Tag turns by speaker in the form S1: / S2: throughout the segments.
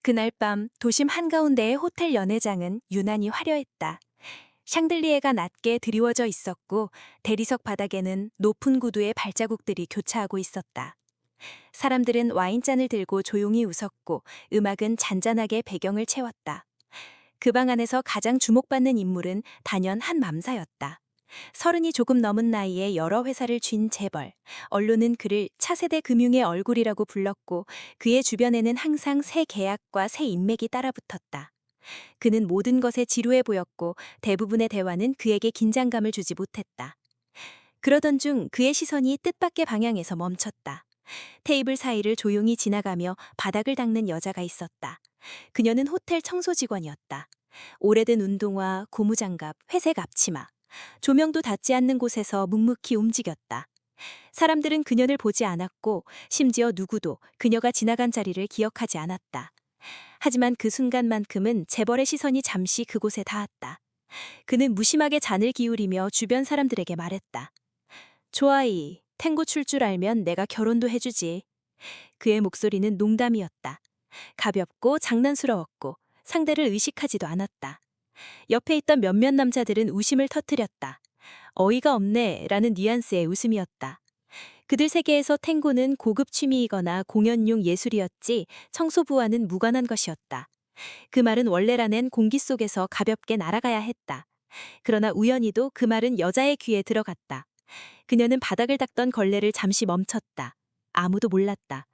S1: 그날 밤 도심 한가운데의 호텔 연회장은 유난히 화려했다. 샹들리에가 낮게 드리워져 있었고 대리석 바닥에는 높은 구두의 발자국들이 교차하고 있었다. 사람들은 와인잔을 들고 조용히 웃었고 음악은 잔잔하게 배경을 채웠다. 그 방 안에서 가장 주목받는 인물은 단연 한 맘사였다. 서른이 조금 넘은 나이에 여러 회사를 쥔 재벌. 언론은 그를 차세대 금융의 얼굴이라고 불렀고 그의 주변에는 항상 새 계약과 새 인맥이 따라붙었다. 그는 모든 것에 지루해 보였고 대부분의 대화는 그에게 긴장감을 주지 못했다. 그러던 중 그의 시선이 뜻밖의 방향에서 멈췄다. 테이블 사이를 조용히 지나가며 바닥을 닦는 여자가 있었다. 그녀는 호텔 청소 직원이었다. 오래된 운동화, 고무장갑, 회색 앞치마. 조명도 닿지 않는 곳에서 묵묵히 움직였다. 사람들은 그녀를 보지 않았고 심지어 누구도 그녀가 지나간 자리를 기억하지 않았다. 하지만 그 순간만큼은 재벌의 시선이 잠시 그곳에 닿았다. 그는 무심하게 잔을 기울이며 주변 사람들에게 말했다. 좋아이, 탱고 출 줄 알면 내가 결혼도 해주지. 그의 목소리는 농담이었다. 가볍고 장난스러웠고 상대를 의식하지도 않았다. 옆에 있던 몇몇 남자들은 웃음을 터뜨렸다. 어이가 없네 라는 뉘앙스의 웃음이었다. 그들 세계에서 탱고는 고급 취미이거나 공연용 예술이었지 청소부와는 무관한 것이었다. 그 말은 원래라는 공기 속에서 가볍게 날아가야 했다. 그러나 우연히도 그 말은 여자의 귀에 들어갔다. 그녀는 바닥을 닦던 걸레를 잠시 멈췄다. 아무도 몰랐다.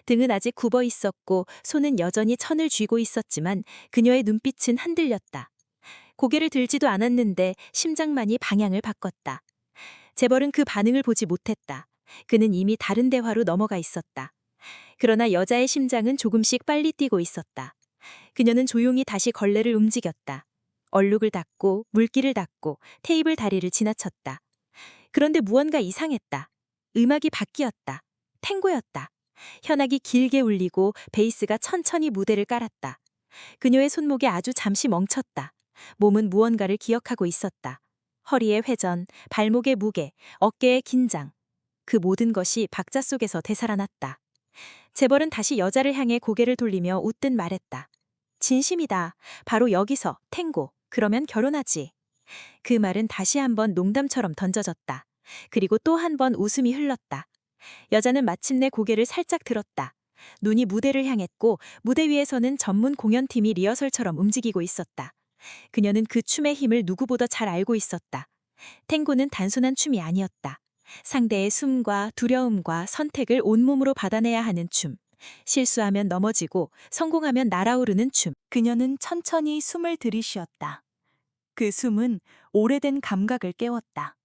S1: 등은 아직 굽어 있었고 손은 여전히 천을 쥐고 있었지만 그녀의 눈빛은 흔들렸다. 고개를 들지도 않았는데 심장만이 방향을 바꿨다. 재벌은 그 반응을 보지 못했다. 그는 이미 다른 대화로 넘어가 있었다. 그러나 여자의 심장은 조금씩 빨리 뛰고 있었다. 그녀는 조용히 다시 걸레를 움직였다. 얼룩을 닦고 물기를 닦고 테이블 다리를 지나쳤다. 그런데 무언가 이상했다. 음악이 바뀌었다. 탱고였다. 현악이 길게 울리고 베이스가 천천히 무대를 깔았다. 그녀의 손목이 아주 잠시 멈췄다. 몸은 무언가를 기억하고 있었다. 허리의 회전, 발목의 무게, 어깨의 긴장. 그 모든 것이 박자 속에서 되살아났다. 재벌은 다시 여자를 향해 고개를 돌리며 웃듯 말했다. 진심이다. 바로 여기서 탱고. 그러면 결혼하지. 그 말은 다시 한번 농담처럼 던져졌다. 그리고 또 한 번 웃음이 흘렀다. 여자는 마침내 고개를 살짝 들었다. 눈이 무대를 향했고 무대 위에서는 전문 공연팀이 리허설처럼 움직이고 있었다. 그녀는 그 춤의 힘을 누구보다 잘 알고 있었다. 탱고는 단순한 춤이 아니었다. 상대의 숨과 두려움과 선택을 온몸으로 받아내야 하는 춤. 실수하면 넘어지고 성공하면 날아오르는 춤. 그녀는 천천히 숨을 들이쉬었다. 그 숨은 오래된 감각을 깨웠다.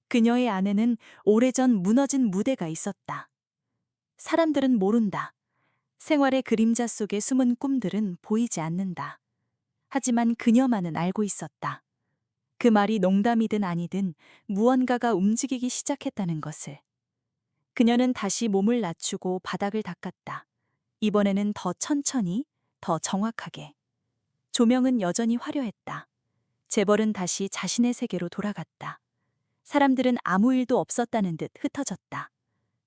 S1: 그녀의 안에는 오래전 무너진 무대가 있었다. 사람들은 모른다. 생활의 그림자 속에 숨은 꿈들은 보이지 않는다. 하지만 그녀만은 알고 있었다. 그 말이 농담이든 아니든 무언가가 움직이기 시작했다는 것을. 그녀는 다시 몸을 낮추고 바닥을 닦았다. 이번에는 더 천천히, 더 정확하게. 조명은 여전히 화려했다. 재벌은 다시 자신의 세계로 돌아갔다. 사람들은 아무 일도 없었다는 듯 흩어졌다.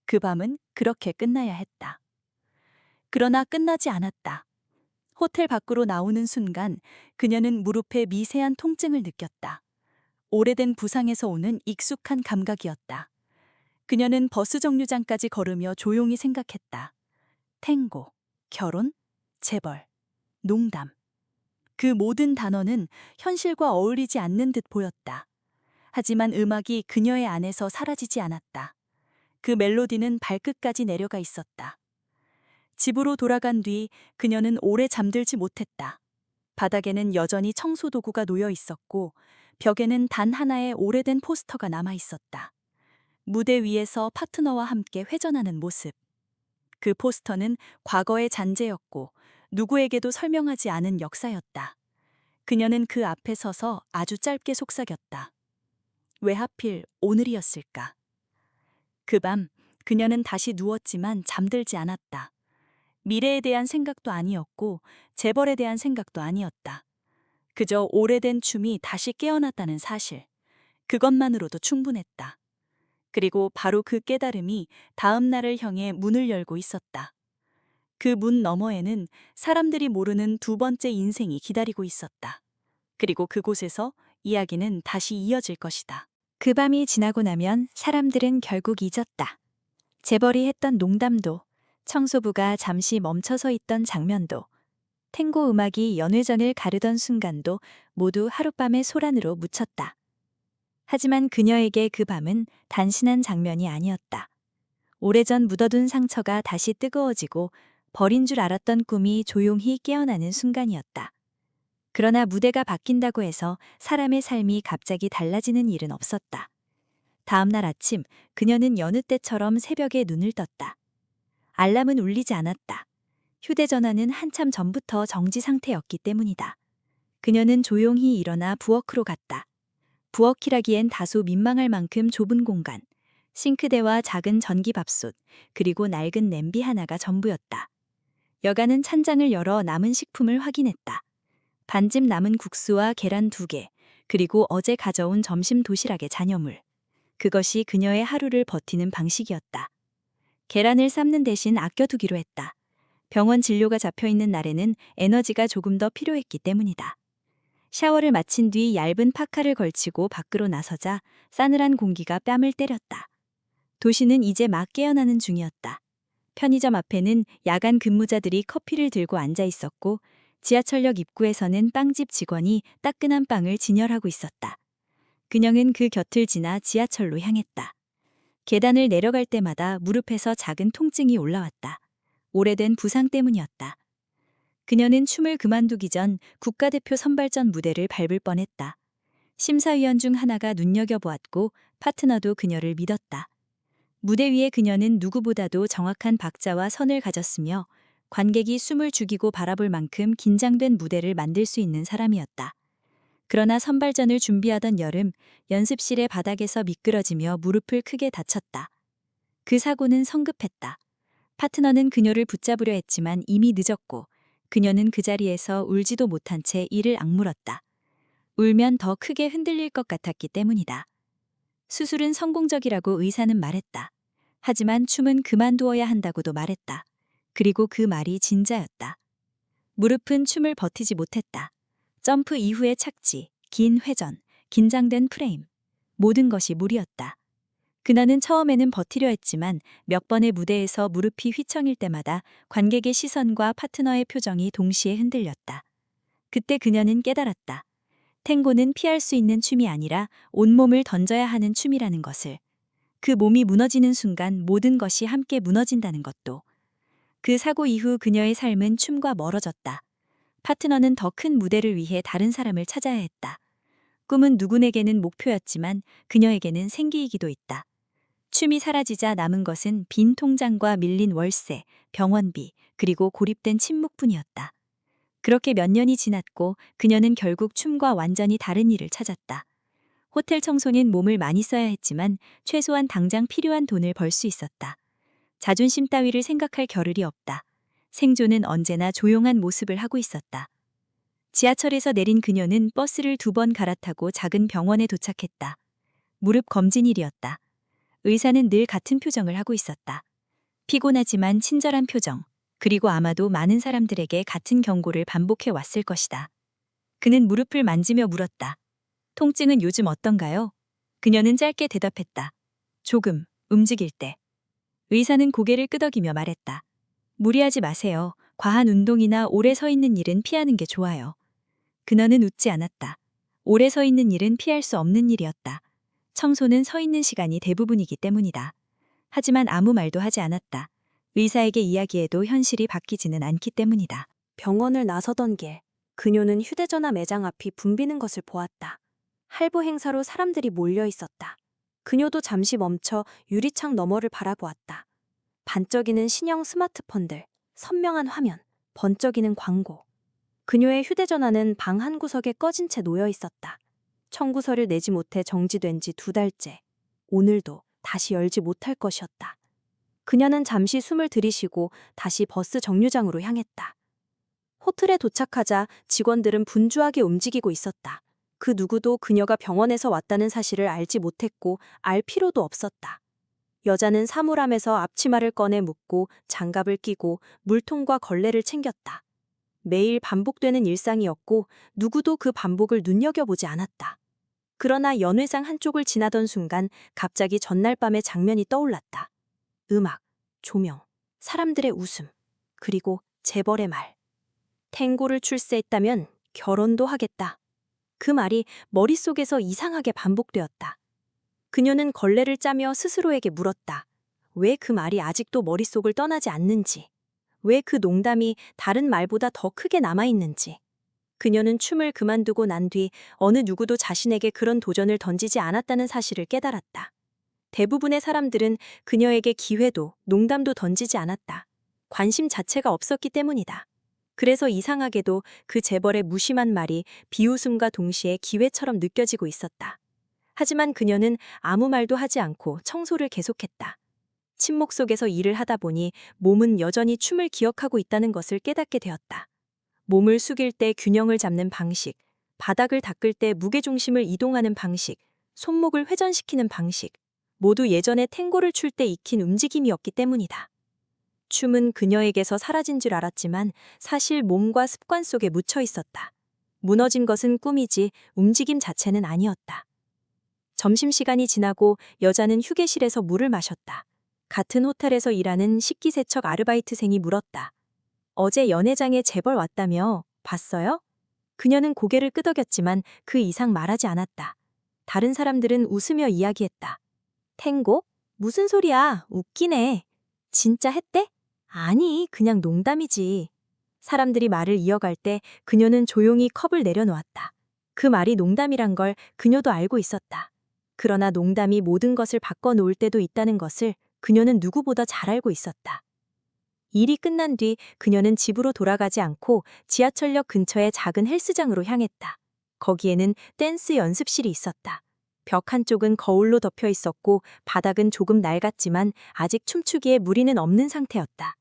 S1: 그 밤은 그렇게 끝나야 했다. 그러나 끝나지 않았다. 호텔 밖으로 나오는 순간 그녀는 무릎에 미세한 통증을 느꼈다. 오래된 부상에서 오는 익숙한 감각이었다. 그녀는 버스 정류장까지 걸으며 조용히 생각했다. 탱고, 결혼, 재벌, 농담. 그 모든 단어는 현실과 어울리지 않는 듯 보였다. 하지만 음악이 그녀의 안에서 사라지지 않았다. 그 멜로디는 발끝까지 내려가 있었다. 집으로 돌아간 뒤 그녀는 오래 잠들지 못했다. 바닥에는 여전히 청소도구가 놓여 있었고 벽에는 단 하나의 오래된 포스터가 남아 있었다. 무대 위에서 파트너와 함께 회전하는 모습. 그 포스터는 과거의 잔재였고 누구에게도 설명하지 않은 역사였다. 그녀는 그 앞에 서서 아주 짧게 속삭였다. 왜 하필 오늘이었을까? 그 밤 그녀는 다시 누웠지만 잠들지 않았다. 미래에 대한 생각도 아니었고 재벌에 대한 생각도 아니었다. 그저 오래된 춤이 다시 깨어났다는 사실. 그것만으로도 충분했다. 그리고 바로 그 깨달음이 다음 날을 향해 문을 열고 있었다.
S2: 그 문 너머에는 사람들이 모르는 두 번째 인생이 기다리고 있었다. 그리고 그곳에서 이야기는 다시 이어질 것이다.
S1: 그 밤이 지나고 나면 사람들은 결국 잊었다. 재벌이 했던 농담도, 청소부가 잠시 멈춰서 있던 장면도, 탱고 음악이 연회전을 가르던 순간도 모두 하룻밤의 소란으로 묻혔다. 하지만 그녀에게 그 밤은 단순한 장면이 아니었다. 오래전 묻어둔 상처가 다시 뜨거워지고 버린 줄 알았던 꿈이 조용히 깨어나는 순간이었다. 그러나 무대가 바뀐다고 해서 사람의 삶이 갑자기 달라지는 일은 없었다. 다음 날 아침 그녀는 여느 때처럼 새벽에 눈을 떴다. 알람은 울리지 않았다. 휴대전화는 한참 전부터 정지 상태였기 때문이다. 그녀는 조용히 일어나 부엌으로 갔다. 부엌이라기엔 다소 민망할 만큼 좁은 공간, 싱크대와 작은 전기밥솥, 그리고 낡은 냄비 하나가 전부였다. 여가는 찬장을 열어 남은 식품을 확인했다. 반쯤 남은 국수와 계란 2개, 그리고 어제 가져온 점심 도시락의 잔여물. 그것이 그녀의 하루를 버티는 방식이었다. 계란을 삶는 대신 아껴두기로 했다. 병원 진료가 잡혀있는 날에는 에너지가 조금 더 필요했기 때문이다. 샤워를 마친 뒤 얇은 파카를 걸치고 밖으로 나서자 싸늘한 공기가 뺨을 때렸다. 도시는 이제 막 깨어나는 중이었다. 편의점 앞에는 야간 근무자들이 커피를 들고 앉아 있었고 지하철역 입구에서는 빵집 직원이 따끈한 빵을 진열하고 있었다. 그녀는 그 곁을 지나 지하철로 향했다. 계단을 내려갈 때마다 무릎에서 작은 통증이 올라왔다. 오래된 부상 때문이었다. 그녀는 춤을 그만두기 전 국가대표 선발전 무대를 밟을 뻔했다. 심사위원 중 하나가 눈여겨보았고 파트너도 그녀를 믿었다. 무대 위에 그녀는 누구보다도 정확한 박자와 선을 가졌으며 관객이 숨을 죽이고 바라볼 만큼 긴장된 무대를 만들 수 있는 사람이었다. 그러나 선발전을 준비하던 여름, 연습실의 바닥에서 미끄러지며 무릎을 크게 다쳤다. 그 사고는 성급했다. 파트너는 그녀를 붙잡으려 했지만 이미 늦었고 그녀는 그 자리에서 울지도 못한 채 이를 악물었다. 울면 더 크게 흔들릴 것 같았기 때문이다. 수술은 성공적이라고 의사는 말했다. 하지만 춤은 그만두어야 한다고도 말했다. 그리고 그 말이 진짜였다. 무릎은 춤을 버티지 못했다. 점프 이후의 착지, 긴 회전, 긴장된 프레임. 모든 것이 무리였다. 그녀는 처음에는 버티려 했지만 몇 번의 무대에서 무릎이 휘청일 때마다 관객의 시선과 파트너의 표정이 동시에 흔들렸다. 그때 그녀는 깨달았다. 탱고는 피할 수 있는 춤이 아니라 온몸을 던져야 하는 춤이라는 것을. 그 몸이 무너지는 순간 모든 것이 함께 무너진다는 것도. 그 사고 이후 그녀의 삶은 춤과 멀어졌다. 파트너는 더 큰 무대를 위해 다른 사람을 찾아야 했다. 꿈은 누구에게는 목표였지만 그녀에게는 생기이기도 있다. 춤이 사라지자 남은 것은 빈 통장과 밀린 월세, 병원비, 그리고 고립된 침묵뿐이었다. 그렇게 몇 년이 지났고 그녀는 결국 춤과 완전히 다른 일을 찾았다. 호텔 청소는 몸을 많이 써야 했지만 최소한 당장 필요한 돈을 벌 수 있었다. 자존심 따위를 생각할 겨를이 없다. 생존은 언제나 조용한 모습을 하고 있었다. 지하철에서 내린 그녀는 버스를 2번 갈아타고 작은 병원에 도착했다. 무릎 검진일이었다. 의사는 늘 같은 표정을 하고 있었다. 피곤하지만 친절한 표정, 그리고 아마도 많은 사람들에게 같은 경고를 반복해 왔을 것이다. 그는 무릎을 만지며 물었다. 통증은 요즘 어떤가요? 그녀는 짧게 대답했다. 조금, 움직일 때. 의사는 고개를 끄덕이며 말했다. 무리하지 마세요. 과한 운동이나 오래 서 있는 일은 피하는 게 좋아요. 그녀는 웃지 않았다. 오래 서 있는 일은 피할 수 없는 일이었다. 청소는 서 있는 시간이 대부분이기 때문이다. 하지만 아무 말도 하지 않았다. 의사에게 이야기해도 현실이 바뀌지는 않기 때문이다.
S3: 병원을 나서던 길, 그녀는 휴대전화 매장 앞이 붐비는 것을 보았다. 할부 행사로 사람들이 몰려 있었다. 그녀도 잠시 멈춰 유리창 너머를 바라보았다. 반짝이는 신형 스마트폰들, 선명한 화면, 번쩍이는 광고. 그녀의 휴대전화는 방 한 구석에 꺼진 채 놓여 있었다. 청구서를 내지 못해 정지된 지 2달째. 오늘도 다시 열지 못할 것이었다. 그녀는 잠시 숨을 들이쉬고 다시 버스 정류장으로 향했다. 호텔에 도착하자 직원들은 분주하게 움직이고 있었다. 그 누구도 그녀가 병원에서 왔다는 사실을 알지 못했고 알 필요도 없었다. 여자는 사물함에서 앞치마를 꺼내 묶고 장갑을 끼고 물통과 걸레를 챙겼다. 매일 반복되는 일상이었고 누구도 그 반복을 눈여겨보지 않았다. 그러나 연회장 한쪽을 지나던 순간 갑자기 전날 밤의 장면이 떠올랐다. 음악, 조명, 사람들의 웃음, 그리고 재벌의 말. 탱고를 출세했다면 결혼도 하겠다. 그 말이 머릿속에서 이상하게 반복되었다. 그녀는 걸레를 짜며 스스로에게 물었다. 왜 그 말이 아직도 머릿속을 떠나지 않는지. 왜 그 농담이 다른 말보다 더 크게 남아있는지. 그녀는 춤을 그만두고 난 뒤 어느 누구도 자신에게 그런 도전을 던지지 않았다는 사실을 깨달았다. 대부분의 사람들은 그녀에게 기회도 농담도 던지지 않았다. 관심 자체가 없었기 때문이다. 그래서 이상하게도 그 재벌의 무심한 말이 비웃음과 동시에 기회처럼 느껴지고 있었다. 하지만 그녀는 아무 말도 하지 않고 청소를 계속했다. 침묵 속에서 일을 하다 보니 몸은 여전히 춤을 기억하고 있다는 것을 깨닫게 되었다. 몸을 숙일 때 균형을 잡는 방식, 바닥을 닦을 때 무게중심을 이동하는 방식, 손목을 회전시키는 방식, 모두 예전에 탱고를 출 때 익힌 움직임이었기 때문이다. 춤은 그녀에게서 사라진 줄 알았지만 사실 몸과 습관 속에 묻혀 있었다. 무너진 것은 꿈이지 움직임 자체는 아니었다. 점심시간이 지나고 여자는 휴게실에서 물을 마셨다. 같은 호텔에서 일하는 식기세척 아르바이트생이 물었다. 어제 연회장에 재벌 왔다며 봤어요? 그녀는 고개를 끄덕였지만 그 이상 말하지 않았다. 다른 사람들은 웃으며 이야기했다. 탱고? 무슨 소리야? 웃기네. 진짜 했대? 아니, 그냥 농담이지. 사람들이 말을 이어갈 때 그녀는 조용히 컵을 내려놓았다. 그 말이 농담이란 걸 그녀도 알고 있었다. 그러나 농담이 모든 것을 바꿔놓을 때도 있다는 것을 그녀는 누구보다 잘 알고 있었다. 일이 끝난 뒤 그녀는 집으로 돌아가지 않고 지하철역 근처의 작은 헬스장으로 향했다. 거기에는 댄스 연습실이 있었다. 벽 한쪽은 거울로 덮여 있었고 바닥은 조금 낡았지만 아직 춤추기에 무리는 없는 상태였다.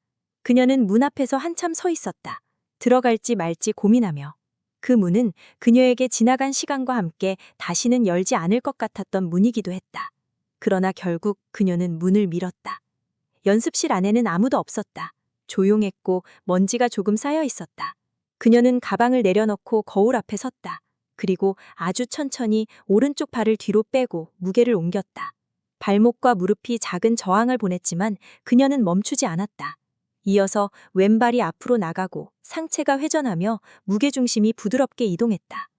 S3: 그녀는 문 앞에서 한참 서 있었다. 들어갈지 말지 고민하며. 그 문은 그녀에게 지나간 시간과 함께 다시는 열지 않을 것 같았던 문이기도 했다. 그러나 결국 그녀는 문을 밀었다. 연습실 안에는 아무도 없었다. 조용했고 먼지가 조금 쌓여 있었다. 그녀는 가방을 내려놓고 거울 앞에 섰다. 그리고 아주 천천히 오른쪽 발을 뒤로 빼고 무게를 옮겼다. 발목과 무릎이 작은 저항을 보냈지만 그녀는 멈추지 않았다. 이어서 왼발이 앞으로 나가고 상체가 회전하며 무게중심이 부드럽게 이동했다.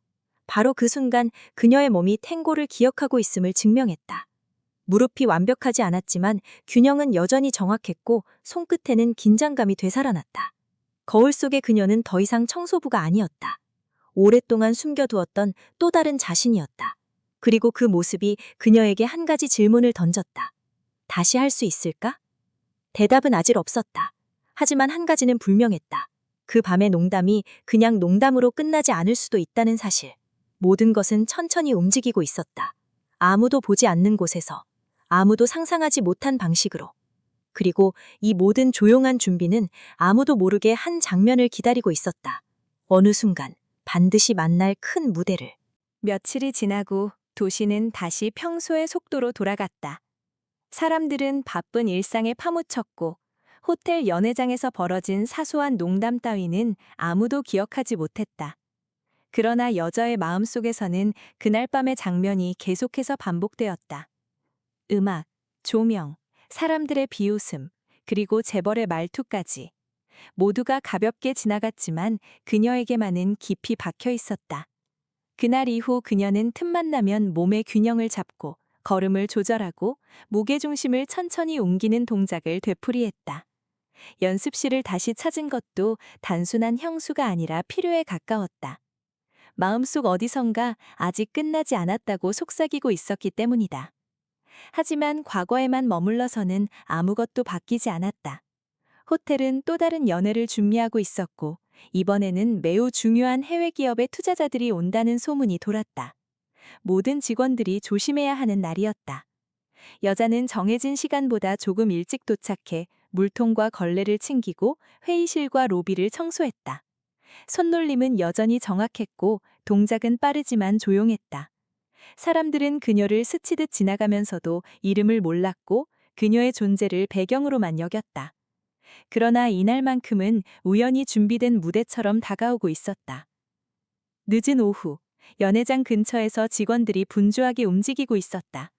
S3: 바로 그 순간 그녀의 몸이 탱고를 기억하고 있음을 증명했다. 무릎이 완벽하지 않았지만 균형은 여전히 정확했고 손끝에는 긴장감이 되살아났다. 거울 속의 그녀는 더 이상 청소부가 아니었다. 오랫동안 숨겨두었던 또 다른 자신이었다. 그리고 그 모습이 그녀에게 한 가지 질문을 던졌다. 다시 할 수 있을까? 대답은 아직 없었다. 하지만 한 가지는 분명했다. 그 밤의 농담이 그냥 농담으로 끝나지 않을 수도 있다는 사실. 모든 것은 천천히 움직이고 있었다. 아무도 보지 않는 곳에서, 아무도 상상하지 못한 방식으로. 그리고 이 모든 조용한 준비는 아무도 모르게 한 장면을 기다리고 있었다. 어느 순간 반드시 만날 큰 무대를.
S1: 며칠이 지나고 도시는 다시 평소의 속도로 돌아갔다. 사람들은 바쁜 일상에 파묻혔고 호텔 연회장에서 벌어진 사소한 농담 따위는 아무도 기억하지 못했다. 그러나 여자의 마음속에서는 그날 밤의 장면이 계속해서 반복되었다. 음악, 조명, 사람들의 비웃음, 그리고 재벌의 말투까지. 모두가 가볍게 지나갔지만 그녀에게만은 깊이 박혀 있었다. 그날 이후 그녀는 틈만 나면 몸의 균형을 잡고 걸음을 조절하고 무게중심을 천천히 옮기는 동작을 되풀이했다. 연습실을 다시 찾은 것도 단순한 향수가 아니라 필요에 가까웠다. 마음속 어디선가 아직 끝나지 않았다고 속삭이고 있었기 때문이다. 하지만 과거에만 머물러서는 아무것도 바뀌지 않았다. 호텔은 또 다른 연애를 준비하고 있었고 이번에는 매우 중요한 해외 기업의 투자자들이 온다는 소문이 돌았다. 모든 직원들이 조심해야 하는 날이었다. 여자는 정해진 시간보다 조금 일찍 도착해 물통과 걸레를 챙기고 회의실과 로비를 청소했다. 손놀림은 여전히 정확했고 동작은 빠르지만 조용했다. 사람들은 그녀를 스치듯 지나가면서도 이름을 몰랐고
S2: 그녀의 존재를 배경으로만 여겼다. 그러나 이날만큼은 우연히 준비된 무대처럼 다가오고 있었다. 늦은 오후, 연회장 근처에서 직원들이 분주하게 움직이고 있었다.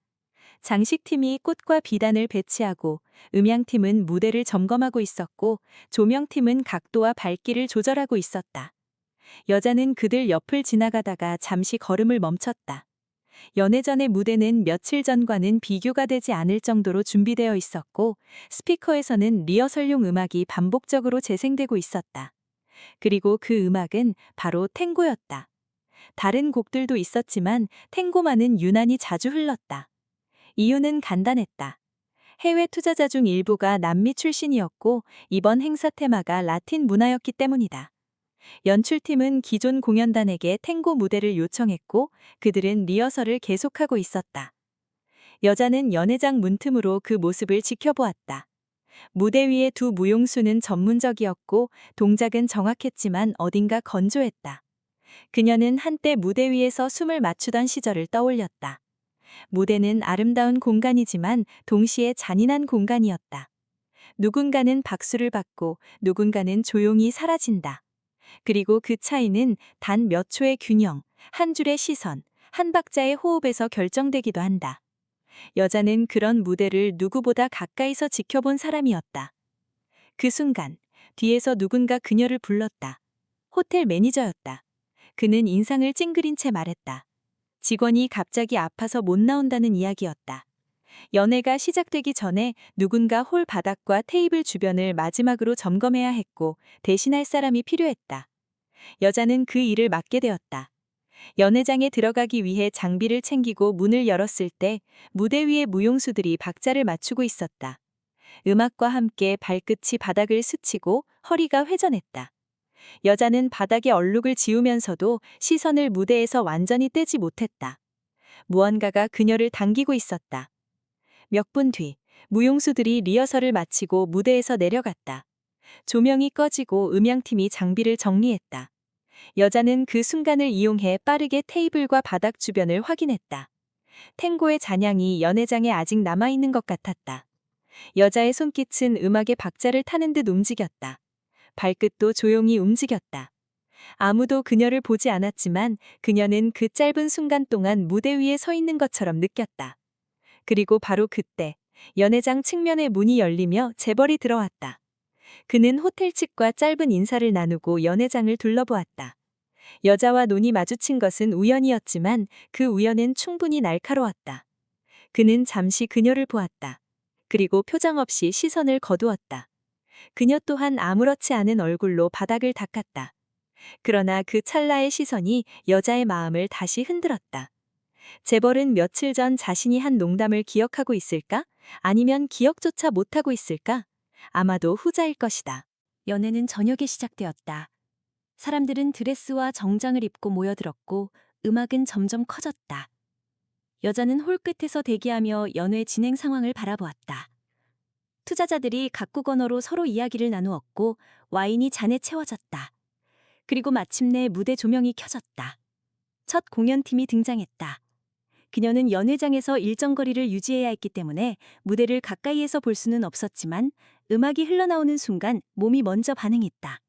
S2: 장식팀이 꽃과 비단을 배치하고 음향팀은 무대를 점검하고 있었고 조명팀은 각도와 밝기를 조절하고 있었다. 여자는 그들 옆을 지나가다가 잠시 걸음을 멈췄다. 연회 전의 무대는 며칠 전과는 비교가 되지 않을 정도로 준비되어 있었고 스피커에서는 리허설용 음악이 반복적으로 재생되고 있었다. 그리고 그 음악은 바로 탱고였다. 다른 곡들도 있었지만 탱고만은 유난히 자주 흘렀다. 이유는 간단했다. 해외 투자자 중 일부가 남미 출신이었고 이번 행사 테마가 라틴 문화였기 때문이다. 연출팀은 기존 공연단에게 탱고 무대를 요청했고 그들은 리허설을 계속하고 있었다. 여자는 연회장 문틈으로 그 모습을 지켜보았다. 무대 위의 두 무용수는 전문적이었고 동작은 정확했지만 어딘가 건조했다. 그녀는 한때 무대 위에서 숨을 맞추던 시절을 떠올렸다. 무대는 아름다운 공간이지만 동시에 잔인한 공간이었다. 누군가는 박수를 받고 누군가는 조용히 사라진다. 그리고 그 차이는 단 몇 초의 균형, 한 줄의 시선, 한 박자의 호흡에서 결정되기도 한다. 여자는 그런 무대를 누구보다 가까이서 지켜본 사람이었다. 그 순간, 뒤에서 누군가 그녀를 불렀다. 호텔 매니저였다. 그는 인상을 찡그린 채 말했다. 직원이 갑자기 아파서 못 나온다는 이야기였다. 연회가 시작되기 전에 누군가 홀 바닥과 테이블 주변을 마지막으로 점검해야 했고 대신할 사람이 필요했다. 여자는 그 일을 맡게 되었다. 연회장에 들어가기 위해 장비를 챙기고 문을 열었을 때 무대 위의 무용수들이 박자를 맞추고 있었다. 음악과 함께 발끝이 바닥을 스치고 허리가 회전했다. 여자는 바닥에 얼룩을 지우면서도 시선을 무대에서 완전히 떼지 못했다. 무언가가 그녀를 당기고 있었다. 몇 분 뒤, 무용수들이 리허설을 마치고 무대에서 내려갔다. 조명이 꺼지고 음향팀이 장비를 정리했다. 여자는 그 순간을 이용해 빠르게 테이블과 바닥 주변을 확인했다. 탱고의 잔향이 연회장에 아직 남아있는 것 같았다. 여자의 손끝은 음악의 박자를 타는 듯 움직였다. 발끝도 조용히 움직였다. 아무도 그녀를 보지 않았지만 그녀는 그 짧은 순간 동안 무대 위에 서 있는 것처럼 느꼈다. 그리고 바로 그때 연회장 측면의 문이 열리며 재벌이 들어왔다. 그는 호텔 측과 짧은 인사를 나누고 연회장을 둘러보았다. 여자와 눈이 마주친 것은 우연이었지만 그 우연은 충분히 날카로웠다. 그는 잠시 그녀를 보았다. 그리고 표정 없이 시선을 거두었다. 그녀 또한 아무렇지 않은 얼굴로 바닥을 닦았다. 그러나 그 찰나의 시선이 여자의 마음을 다시 흔들었다. 재벌은 며칠 전 자신이 한 농담을 기억하고 있을까? 아니면 기억조차 못하고 있을까? 아마도 후자일 것이다.
S1: 연애는 저녁에 시작되었다. 사람들은 드레스와 정장을 입고 모여들었고 음악은 점점 커졌다. 여자는 홀 끝에서 대기하며 연회 진행 상황을 바라보았다. 투자자들이 각국 언어로 서로 이야기를 나누었고 와인이 잔에 채워졌다. 그리고 마침내 무대 조명이 켜졌다. 첫 공연팀이 등장했다. 그녀는 연회장에서 일정 거리를 유지해야 했기 때문에 무대를 가까이에서 볼 수는 없었지만 음악이 흘러나오는 순간 몸이 먼저 반응했다.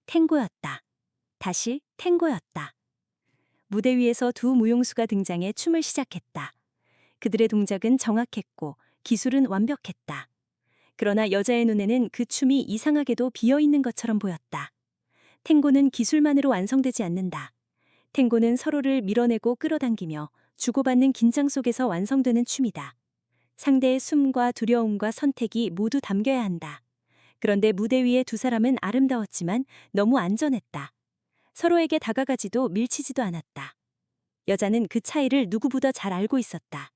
S1: 탱고였다. 다시 탱고였다. 무대 위에서 두 무용수가 등장해 춤을 시작했다. 그들의 동작은 정확했고 기술은 완벽했다. 그러나 여자의 눈에는 그 춤이 이상하게도 비어있는 것처럼 보였다. 탱고는 기술만으로 완성되지 않는다. 탱고는 서로를 밀어내고 끌어당기며 주고받는 긴장 속에서 완성되는 춤이다. 상대의 숨과 두려움과 선택이 모두 담겨야 한다. 그런데 무대 위의 두 사람은 아름다웠지만 너무 안전했다. 서로에게 다가가지도 밀치지도 않았다. 여자는 그 차이를 누구보다 잘 알고 있었다.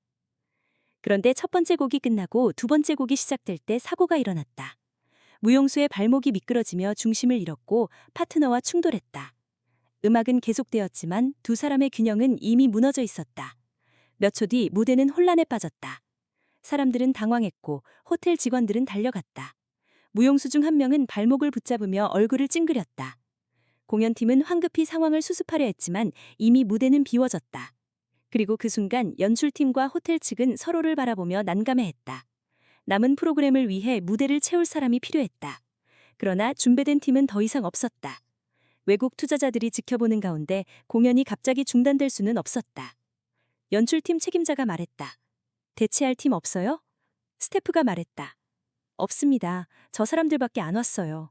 S1: 그런데 첫 번째 곡이 끝나고 두 번째 곡이 시작될 때 사고가 일어났다. 무용수의 발목이 미끄러지며 중심을 잃었고 파트너와 충돌했다. 음악은 계속되었지만 두 사람의 균형은 이미 무너져 있었다. 몇 초 뒤 무대는 혼란에 빠졌다. 사람들은 당황했고 호텔 직원들은 달려갔다. 무용수 중 한 명은 발목을 붙잡으며 얼굴을 찡그렸다. 공연팀은 황급히 상황을 수습하려 했지만 이미 무대는 비워졌다. 그리고 그 순간 연출팀과 호텔 측은 서로를 바라보며 난감해했다.
S2: 남은 프로그램을 위해 무대를 채울 사람이 필요했다. 그러나 준비된 팀은 더 이상 없었다. 외국 투자자들이 지켜보는 가운데 공연이 갑자기 중단될 수는 없었다. 연출팀 책임자가 말했다. 대체할 팀 없어요? 스태프가 말했다. 없습니다. 저 사람들밖에 안 왔어요.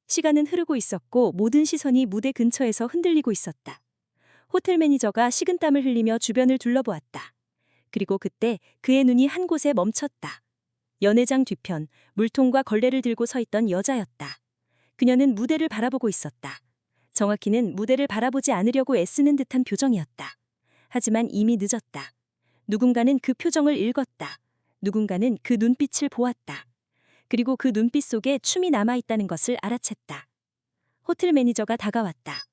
S2: 시간은 흐르고 있었고 모든 시선이 무대 근처에서 흔들리고 있었다. 호텔 매니저가 식은땀을 흘리며 주변을 둘러보았다. 그리고 그때 그의 눈이 한 곳에 멈췄다. 연회장 뒤편, 물통과 걸레를 들고 서 있던 여자였다. 그녀는 무대를 바라보고 있었다. 정확히는 무대를 바라보지 않으려고 애쓰는 듯한 표정이었다. 하지만 이미 늦었다. 누군가는 그 표정을 읽었다. 누군가는 그 눈빛을 보았다. 그리고 그 눈빛 속에 춤이 남아있다는 것을 알아챘다. 호텔 매니저가 다가왔다.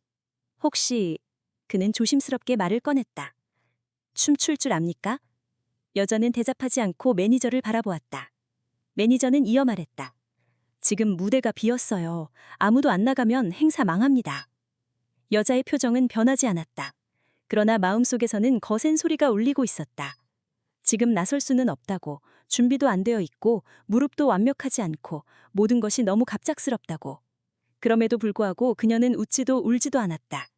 S2: 혹시... 그는 조심스럽게 말을 꺼냈다. 춤출 줄 압니까? 여자는 대답하지 않고 매니저를 바라보았다. 매니저는 이어 말했다. 지금 무대가 비었어요. 아무도 안 나가면 행사 망합니다. 여자의 표정은 변하지 않았다. 그러나 마음속에서는 거센 소리가 울리고 있었다. 지금 나설 수는 없다고, 준비도 안 되어 있고, 무릎도 완벽하지 않고, 모든 것이 너무 갑작스럽다고. 그럼에도 불구하고 그녀는 웃지도 울지도 않았다.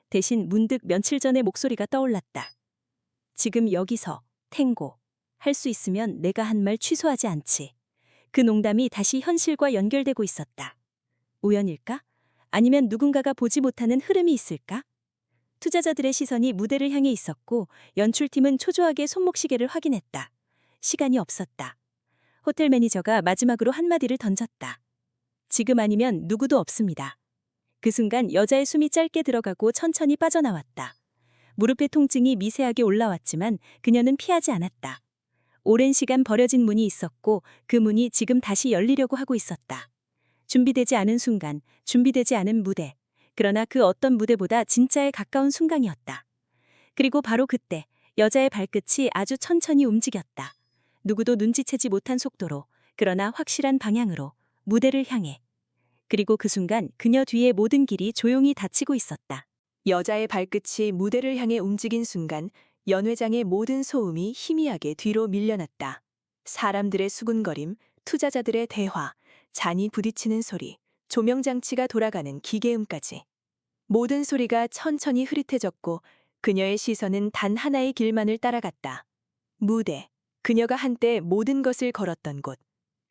S2: 대신 문득 며칠 전의 목소리가 떠올랐다. 지금 여기서, 탱고, 할 수 있으면 내가 한 말 취소하지 않지. 그 농담이 다시 현실과 연결되고 있었다. 우연일까? 아니면 누군가가 보지 못하는 흐름이 있을까? 투자자들의 시선이 무대를 향해 있었고 연출팀은 초조하게 손목시계를 확인했다. 시간이 없었다. 호텔 매니저가 마지막으로 한마디를 던졌다. 지금 아니면 누구도 없습니다. 그 순간 여자의 숨이 짧게 들어가고 천천히 빠져나왔다. 무릎의 통증이 미세하게 올라왔지만 그녀는 피하지 않았다. 오랜 시간 버려진 문이 있었고 그 문이 지금 다시 열리려고 하고 있었다. 준비되지 않은 순간, 준비되지 않은 무대. 그러나 그 어떤 무대보다 진짜에 가까운 순간이었다. 그리고 바로 그때 여자의 발끝이 아주 천천히 움직였다. 누구도 눈치채지 못한 속도로, 그러나 확실한 방향으로, 무대를 향해. 그리고 그 순간 그녀 뒤의 모든 길이 조용히 닫히고 있었다.
S4: 여자의 발끝이 무대를 향해 움직인 순간 연회장의 모든 소음이 희미하게 뒤로 밀려났다. 사람들의 수군거림, 투자자들의 대화, 잔이 부딪히는 소리, 조명장치가 돌아가는 기계음까지. 모든 소리가 천천히 흐릿해졌고 그녀의 시선은 단 하나의 길만을 따라갔다. 무대, 그녀가 한때 모든 것을 걸었던 곳,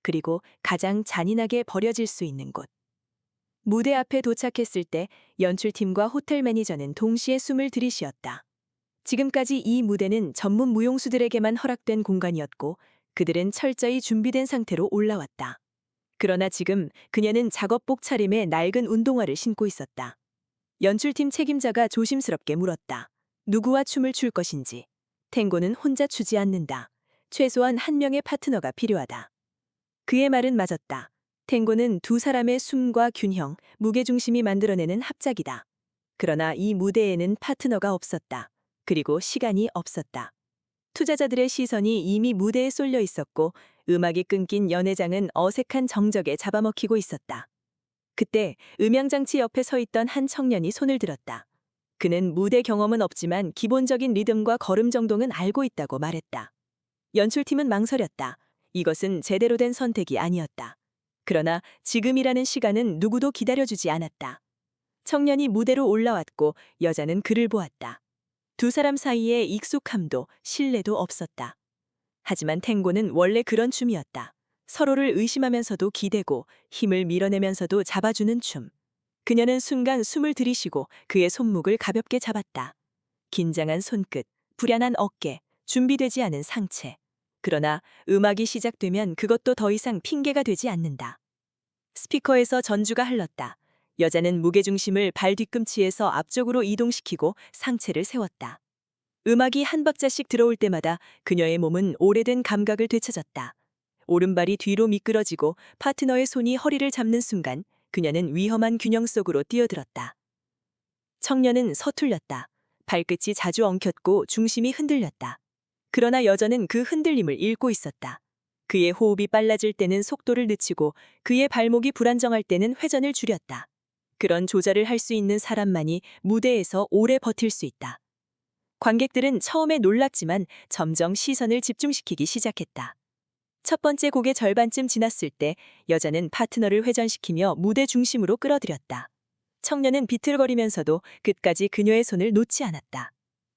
S4: 그리고 가장 잔인하게 버려질 수 있는 곳. 무대 앞에 도착했을 때 연출팀과 호텔 매니저는 동시에 숨을 들이쉬었다. 지금까지 이 무대는 전문 무용수들에게만 허락된 공간이었고 그들은 철저히 준비된 상태로 올라왔다. 그러나 지금 그녀는 작업복 차림에 낡은 운동화를 신고 있었다. 연출팀 책임자가 조심스럽게 물었다. 누구와 춤을 출 것인지. 탱고는 혼자 추지 않는다. 최소한 한 명의 파트너가 필요하다. 그의 말은 맞았다. 탱고는 두 사람의 숨과 균형, 무게중심이 만들어내는 합작이다. 그러나 이 무대에는 파트너가 없었다. 그리고 시간이 없었다. 투자자들의 시선이 이미 무대에 쏠려 있었고 음악이 끊긴 연회장은 어색한 정적에 잡아먹히고 있었다. 그때 음향장치 옆에 서 있던 한 청년이 손을 들었다. 그는 무대 경험은 없지만 기본적인 리듬과 걸음 정도는 알고 있다고 말했다. 연출팀은 망설였다. 이것은 제대로 된 선택이 아니었다. 그러나 지금이라는 시간은 누구도 기다려주지 않았다. 청년이 무대로 올라왔고 여자는 그를 보았다. 두 사람 사이에 익숙함도 신뢰도 없었다. 하지만 탱고는 원래 그런 춤이었다. 서로를 의심하면서도 기대고 힘을 밀어내면서도 잡아주는 춤. 그녀는 순간 숨을 들이쉬고 그의 손목을 가볍게 잡았다. 긴장한 손끝, 불안한 어깨, 준비되지 않은 상체. 그러나 음악이 시작되면 그것도 더 이상 핑계가 되지 않는다. 스피커에서 전주가 흘렀다. 여자는 무게중심을 발 뒤꿈치에서 앞쪽으로 이동시키고 상체를 세웠다. 음악이 한 박자씩 들어올 때마다 그녀의 몸은 오래된 감각을 되찾았다. 오른발이 뒤로 미끄러지고 파트너의 손이 허리를 잡는 순간 그녀는 위험한 균형 속으로 뛰어들었다. 청년은 서툴렸다. 발끝이 자주 엉켰고 중심이 흔들렸다. 그러나 여자는 그 흔들림을 읽고 있었다. 그의 호흡이 빨라질 때는 속도를 늦추고 그의 발목이 불안정할 때는 회전을 줄였다. 그런 조절을 할 수 있는 사람만이 무대에서 오래 버틸 수 있다. 관객들은 처음에 놀랐지만 점점 시선을 집중시키기 시작했다.
S2: 첫 번째 곡의 절반쯤 지났을 때 여자는 파트너를 회전시키며 무대 중심으로 끌어들였다. 청년은 비틀거리면서도 끝까지 그녀의 손을 놓지 않았다.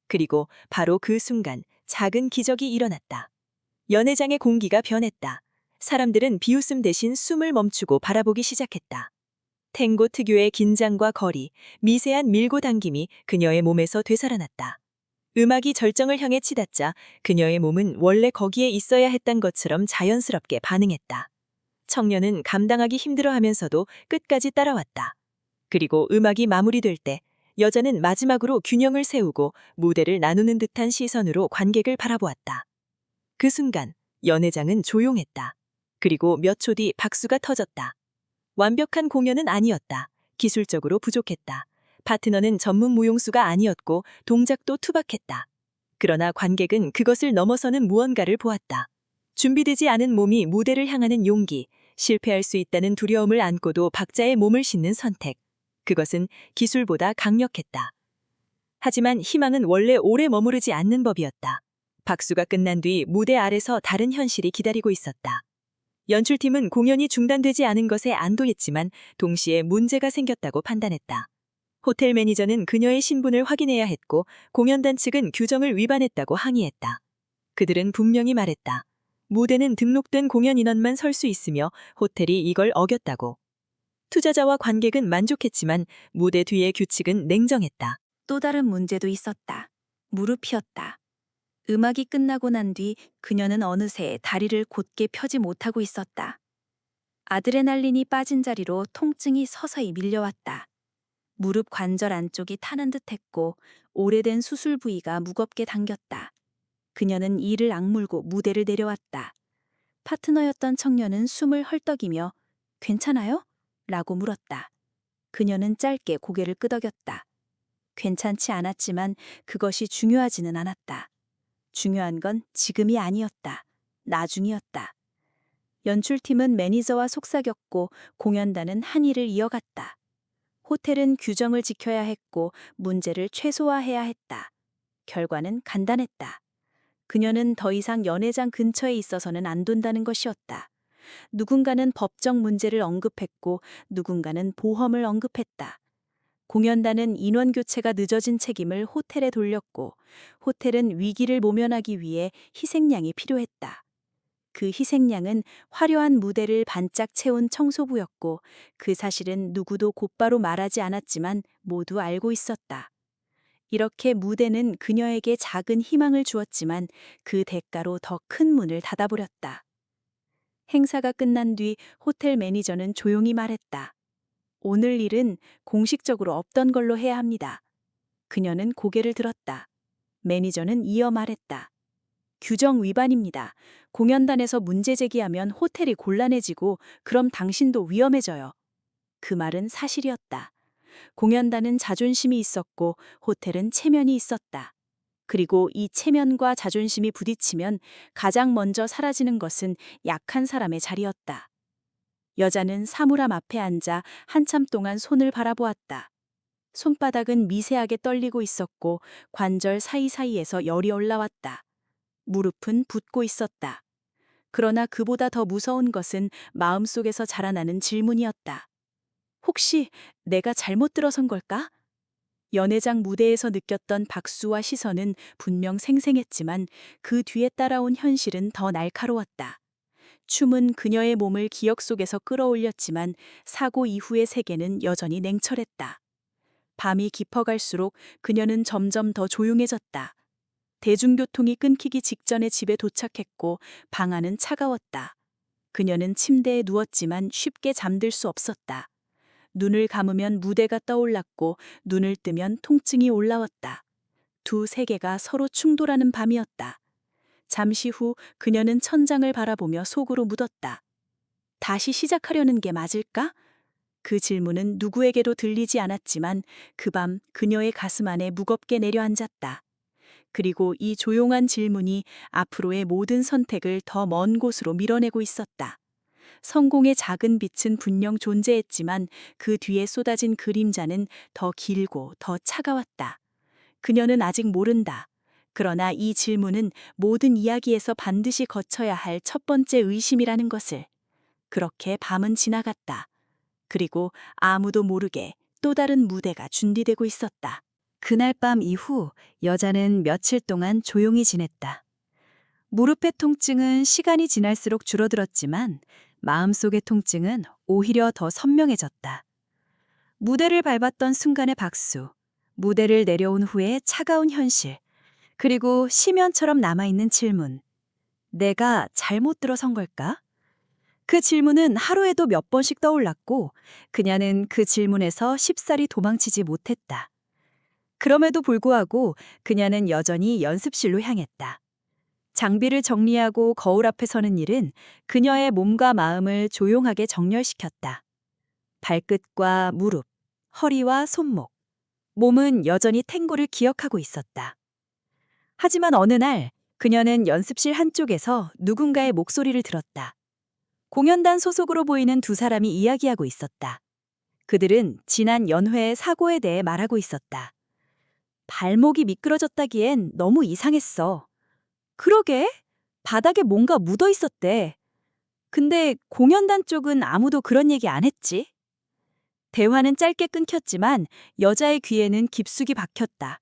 S2: 그리고 바로 그 순간 작은 기적이 일어났다. 연회장의 공기가 변했다. 사람들은 비웃음 대신 숨을 멈추고 바라보기 시작했다. 탱고 특유의 긴장과 거리, 미세한 밀고 당김이 그녀의 몸에서 되살아났다. 음악이 절정을 향해 치닫자 그녀의 몸은 원래 거기에 있어야 했던 것처럼 자연스럽게 반응했다. 청년은 감당하기 힘들어하면서도 끝까지 따라왔다. 그리고 음악이 마무리될 때 여자는 마지막으로 균형을 세우고 무대를 나누는 듯한 시선으로 관객을 바라보았다. 그 순간 연회장은 조용했다. 그리고 몇 초 뒤 박수가 터졌다. 완벽한 공연은 아니었다. 기술적으로 부족했다. 파트너는 전문 무용수가 아니었고 동작도 투박했다. 그러나 관객은 그것을 넘어서는 무언가를 보았다. 준비되지 않은 몸이 무대를 향하는 용기, 실패할 수 있다는 두려움을 안고도 박자의 몸을 싣는 선택. 그것은 기술보다 강력했다. 하지만 희망은 원래 오래 머무르지 않는 법이었다. 박수가 끝난 뒤 무대 아래서 다른 현실이 기다리고 있었다. 연출팀은 공연이 중단되지 않은 것에 안도했지만 동시에 문제가 생겼다고 판단했다. 호텔 매니저는 그녀의 신분을 확인해야 했고 공연단 측은 규정을 위반했다고 항의했다. 그들은 분명히 말했다. 무대는 등록된 공연 인원만 설 수 있으며 호텔이 이걸 어겼다고. 투자자와 관객은 만족했지만 무대 뒤의 규칙은 냉정했다.
S1: 또 다른 문제도 있었다. 무릎이었다. 음악이 끝나고 난 뒤 그녀는 어느새 다리를 곧게 펴지 못하고 있었다. 아드레날린이 빠진 자리로 통증이 서서히 밀려왔다. 무릎 관절 안쪽이 타는 듯했고 오래된 수술 부위가 무겁게 당겼다. 그녀는 이를 악물고 무대를 내려왔다. 파트너였던 청년은 숨을 헐떡이며 괜찮아요? 라고 물었다. 그녀는 짧게 고개를 끄덕였다. 괜찮지 않았지만 그것이 중요하지는 않았다. 중요한 건 지금이 아니었다. 나중이었다. 연출팀은 매니저와 속삭였고 공연단은 한일을 이어갔다. 호텔은 규정을 지켜야 했고 문제를 최소화해야 했다. 결과는 간단했다. 그녀는 더 이상 연회장 근처에 있어서는 안 된다는 것이었다. 누군가는 법적 문제를 언급했고 누군가는 보험을 언급했다. 공연단은 인원 교체가 늦어진 책임을 호텔에 돌렸고 호텔은 위기를 모면하기 위해 희생양이 필요했다. 그 희생양은 화려한 무대를 반짝 채운 청소부였고 그 사실은 누구도 곧바로 말하지 않았지만 모두 알고 있었다. 이렇게 무대는 그녀에게 작은 희망을 주었지만 그 대가로 더 큰 문을 닫아버렸다. 행사가 끝난 뒤 호텔 매니저는 조용히 말했다. 오늘 일은 공식적으로 없던 걸로 해야 합니다. 그녀는 고개를 들었다. 매니저는 이어 말했다. 규정 위반입니다. 공연단에서 문제 제기하면 호텔이 곤란해지고 그럼 당신도 위험해져요. 그 말은 사실이었다. 공연단은 자존심이 있었고 호텔은 체면이 있었다. 그리고 이 체면과 자존심이 부딪히면 가장 먼저 사라지는 것은 약한 사람의 자리였다. 여자는 사물함 앞에 앉아 한참 동안 손을 바라보았다. 손바닥은 미세하게 떨리고 있었고 관절 사이사이에서 열이 올라왔다. 무릎은 붓고 있었다. 그러나 그보다 더 무서운 것은 마음속에서 자라나는 질문이었다. 혹시 내가 잘못 들어선 걸까? 연회장 무대에서 느꼈던 박수와 시선은 분명 생생했지만 그 뒤에 따라온 현실은 더 날카로웠다. 춤은 그녀의 몸을 기억 속에서 끌어올렸지만 사고 이후의 세계는 여전히 냉철했다. 밤이 깊어갈수록 그녀는 점점 더 조용해졌다. 대중교통이 끊기기 직전에 집에 도착했고 방 안은 차가웠다. 그녀는 침대에 누웠지만 쉽게 잠들 수 없었다. 눈을 감으면 무대가 떠올랐고 눈을 뜨면 통증이 올라왔다. 두 세계가 서로 충돌하는 밤이었다. 잠시 후 그녀는 천장을 바라보며 속으로 묻었다. 다시 시작하려는 게 맞을까? 그 질문은 누구에게도 들리지 않았지만 그 밤 그녀의 가슴 안에 무겁게 내려앉았다. 그리고 이 조용한 질문이 앞으로의 모든 선택을 더 먼 곳으로 밀어내고 있었다. 성공의 작은 빛은 분명 존재했지만 그 뒤에 쏟아진 그림자는 더 길고 더 차가웠다. 그녀는 아직 모른다. 그러나 이 질문은 모든 이야기에서 반드시 거쳐야 할 첫 번째 의심이라는 것을. 그렇게 밤은 지나갔다. 그리고 아무도 모르게 또 다른 무대가 준비되고 있었다. 그날 밤 이후 여자는 며칠 동안 조용히 지냈다. 무릎의 통증은 시간이 지날수록 줄어들었지만 마음속의 통증은 오히려 더 선명해졌다. 무대를 밟았던 순간의 박수, 무대를 내려온 후의 차가운 현실, 그리고 시면처럼 남아있는 질문. 내가 잘못 들어선 걸까? 그 질문은 하루에도 몇 번씩 떠올랐고 그녀는 그 질문에서 쉽사리 도망치지 못했다. 그럼에도 불구하고 그녀는 여전히 연습실로 향했다. 장비를 정리하고 거울 앞에 서는 일은 그녀의 몸과 마음을 조용하게 정렬시켰다. 발끝과 무릎, 허리와 손목, 몸은 여전히 탱고를 기억하고 있었다. 하지만 어느 날 그녀는 연습실 한쪽에서 누군가의 목소리를 들었다. 공연단 소속으로 보이는 두 사람이 이야기하고 있었다. 그들은 지난 연회의 사고에 대해 말하고 있었다. 발목이 미끄러졌다기엔 너무 이상했어. 그러게, 바닥에 뭔가 묻어 있었대. 근데 공연단 쪽은 아무도 그런 얘기 안 했지. 대화는 짧게 끊겼지만 여자의 귀에는 깊숙이 박혔다.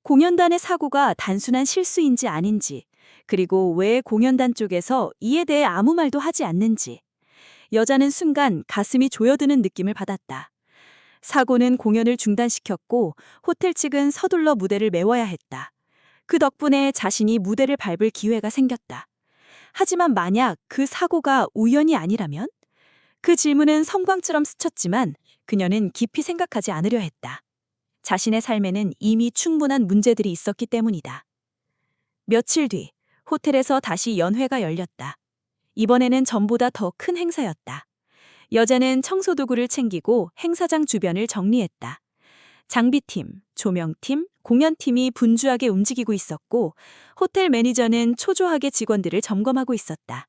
S1: 공연단의 사고가 단순한 실수인지 아닌지, 그리고 왜 공연단 쪽에서 이에 대해 아무 말도 하지 않는지. 여자는 순간 가슴이 조여드는 느낌을 받았다. 사고는 공연을 중단시켰고 호텔 측은 서둘러 무대를 메워야 했다. 그 덕분에 자신이 무대를 밟을 기회가 생겼다. 하지만 만약 그 사고가 우연이 아니라면? 그 질문은 성광처럼 스쳤지만 그녀는 깊이 생각하지 않으려 했다. 자신의 삶에는 이미 충분한 문제들이 있었기 때문이다. 며칠 뒤 호텔에서 다시 연회가 열렸다. 이번에는 전보다 더 큰 행사였다. 여자는 청소도구를 챙기고 행사장 주변을 정리했다. 장비팀, 조명팀, 공연팀이 분주하게 움직이고 있었고 호텔 매니저는 초조하게 직원들을 점검하고 있었다.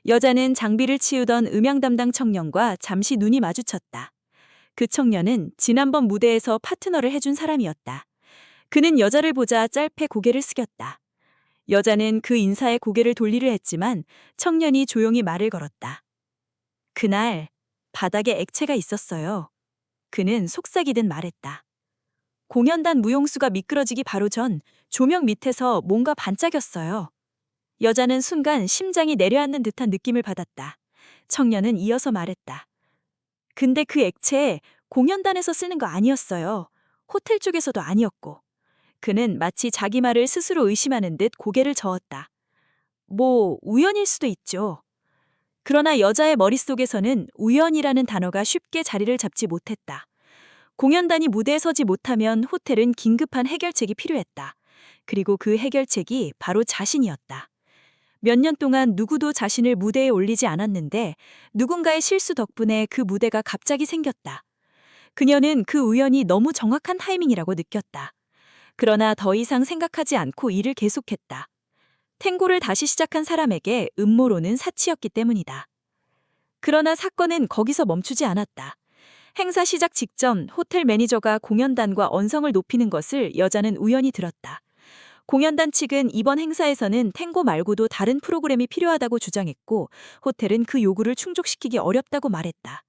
S1: 여자는 장비를 치우던 음향 담당 청년과 잠시 눈이 마주쳤다. 그 청년은 지난번 무대에서 파트너를 해준 사람이었다. 그는 여자를 보자 짧게 고개를 숙였다. 여자는 그 인사에 고개를 돌리려 했지만 청년이 조용히 말을 걸었다. 그날 바닥에 액체가 있었어요. 그는 속삭이듯 말했다. 공연단 무용수가 미끄러지기 바로 전 조명 밑에서 뭔가 반짝였어요. 여자는 순간 심장이 내려앉는 듯한 느낌을 받았다. 청년은 이어서 말했다. 근데 그 액체 공연단에서 쓰는 거 아니었어요. 호텔 쪽에서도 아니었고. 그는 마치 자기 말을 스스로 의심하는 듯 고개를 저었다. 뭐 우연일 수도 있죠. 그러나 여자의 머릿속에서는 우연이라는 단어가 쉽게 자리를 잡지 못했다. 공연단이 무대에 서지 못하면 호텔은 긴급한 해결책이 필요했다. 그리고 그 해결책이 바로 자신이었다. 몇 년 동안 누구도 자신을 무대에 올리지 않았는데 누군가의 실수 덕분에 그 무대가 갑자기 생겼다. 그녀는 그 우연이 너무 정확한 타이밍이라고 느꼈다. 그러나 더 이상 생각하지 않고 일을 계속했다. 탱고를 다시 시작한 사람에게 음모론은 사치였기 때문이다. 그러나 사건은 거기서 멈추지 않았다. 행사 시작 직전 호텔 매니저가 공연단과 언성을 높이는 것을 여자는 우연히 들었다. 공연단 측은 이번 행사에서는 탱고 말고도 다른 프로그램이 필요하다고 주장했고 호텔은 그 요구를 충족시키기 어렵다고 말했다.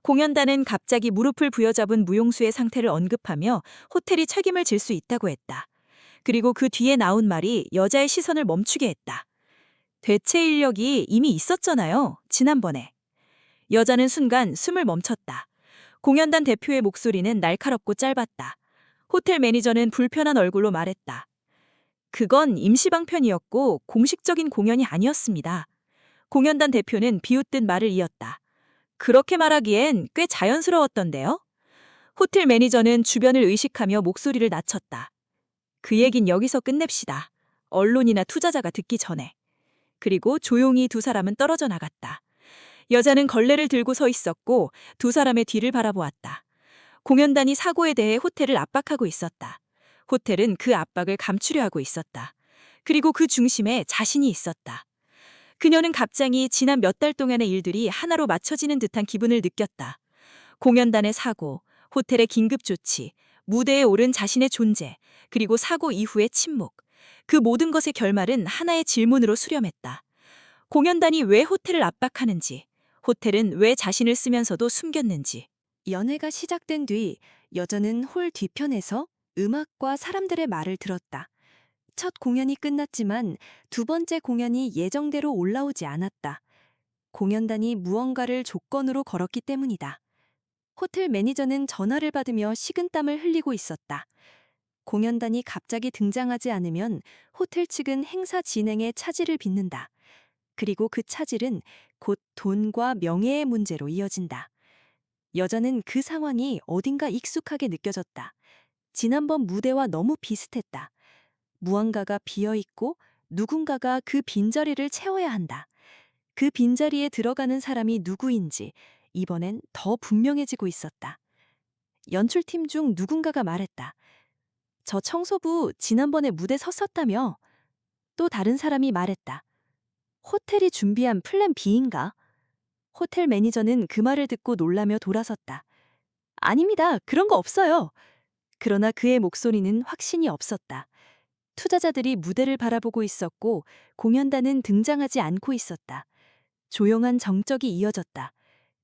S1: 공연단은 갑자기 무릎을 부여잡은 무용수의 상태를 언급하며 호텔이 책임을 질 수 있다고 했다. 그리고 그 뒤에 나온 말이 여자의 시선을 멈추게 했다. 대체 인력이 이미 있었잖아요, 지난번에. 여자는 순간 숨을 멈췄다. 공연단 대표의 목소리는 날카롭고 짧았다. 호텔 매니저는 불편한 얼굴로 말했다. 그건 임시방편이었고 공식적인 공연이 아니었습니다. 공연단 대표는 비웃듯 말을 이었다. 그렇게 말하기엔 꽤 자연스러웠던데요? 호텔 매니저는 주변을 의식하며 목소리를 낮췄다. 그 얘긴 여기서 끝냅시다. 언론이나 투자자가 듣기 전에. 그리고 조용히 두 사람은 떨어져 나갔다. 여자는 걸레를 들고 서 있었고 두 사람의 뒤를 바라보았다. 공연단이 사고에 대해 호텔을 압박하고 있었다. 호텔은 그 압박을 감추려 하고 있었다. 그리고 그 중심에 자신이 있었다. 그녀는 갑자기 지난 몇 달 동안의 일들이 하나로 맞춰지는 듯한 기분을 느꼈다. 공연단의 사고, 호텔의 긴급 조치,
S2: 무대에 오른 자신의 존재, 그리고 사고 이후의 침묵. 그 모든 것의 결말은 하나의 질문으로 수렴했다. 공연단이 왜 호텔을 압박하는지, 호텔은 왜 자신을 쓰면서도 숨겼는지.
S3: 연회가 시작된 뒤 여자는 홀 뒤편에서 음악과 사람들의 말을 들었다. 첫 공연이 끝났지만 두 번째 공연이 예정대로 올라오지 않았다. 공연단이 무언가를 조건으로 걸었기 때문이다. 호텔 매니저는 전화를 받으며 식은땀을 흘리고 있었다. 공연단이 갑자기 등장하지 않으면 호텔 측은 행사 진행에 차질을 빚는다. 그리고 그 차질은 곧 돈과 명예의 문제로 이어진다. 여자는 그 상황이 어딘가 익숙하게 느껴졌다. 지난번 무대와 너무 비슷했다. 무언가가 비어있고 누군가가 그 빈자리를 채워야 한다. 그 빈자리에 들어가는 사람이 누구인지 이번엔 더 분명해지고 있었다. 연출팀 중 누군가가 말했다. 저 청소부 지난번에 무대 섰었다며? 또 다른 사람이 말했다. 호텔이 준비한 플랜 B인가? 호텔 매니저는 그 말을 듣고 놀라며 돌아섰다. 아닙니다. 그런 거 없어요. 그러나 그의 목소리는 확신이 없었다. 투자자들이 무대를 바라보고 있었고 공연단은 등장하지 않고 있었다. 조용한 정적이 이어졌다.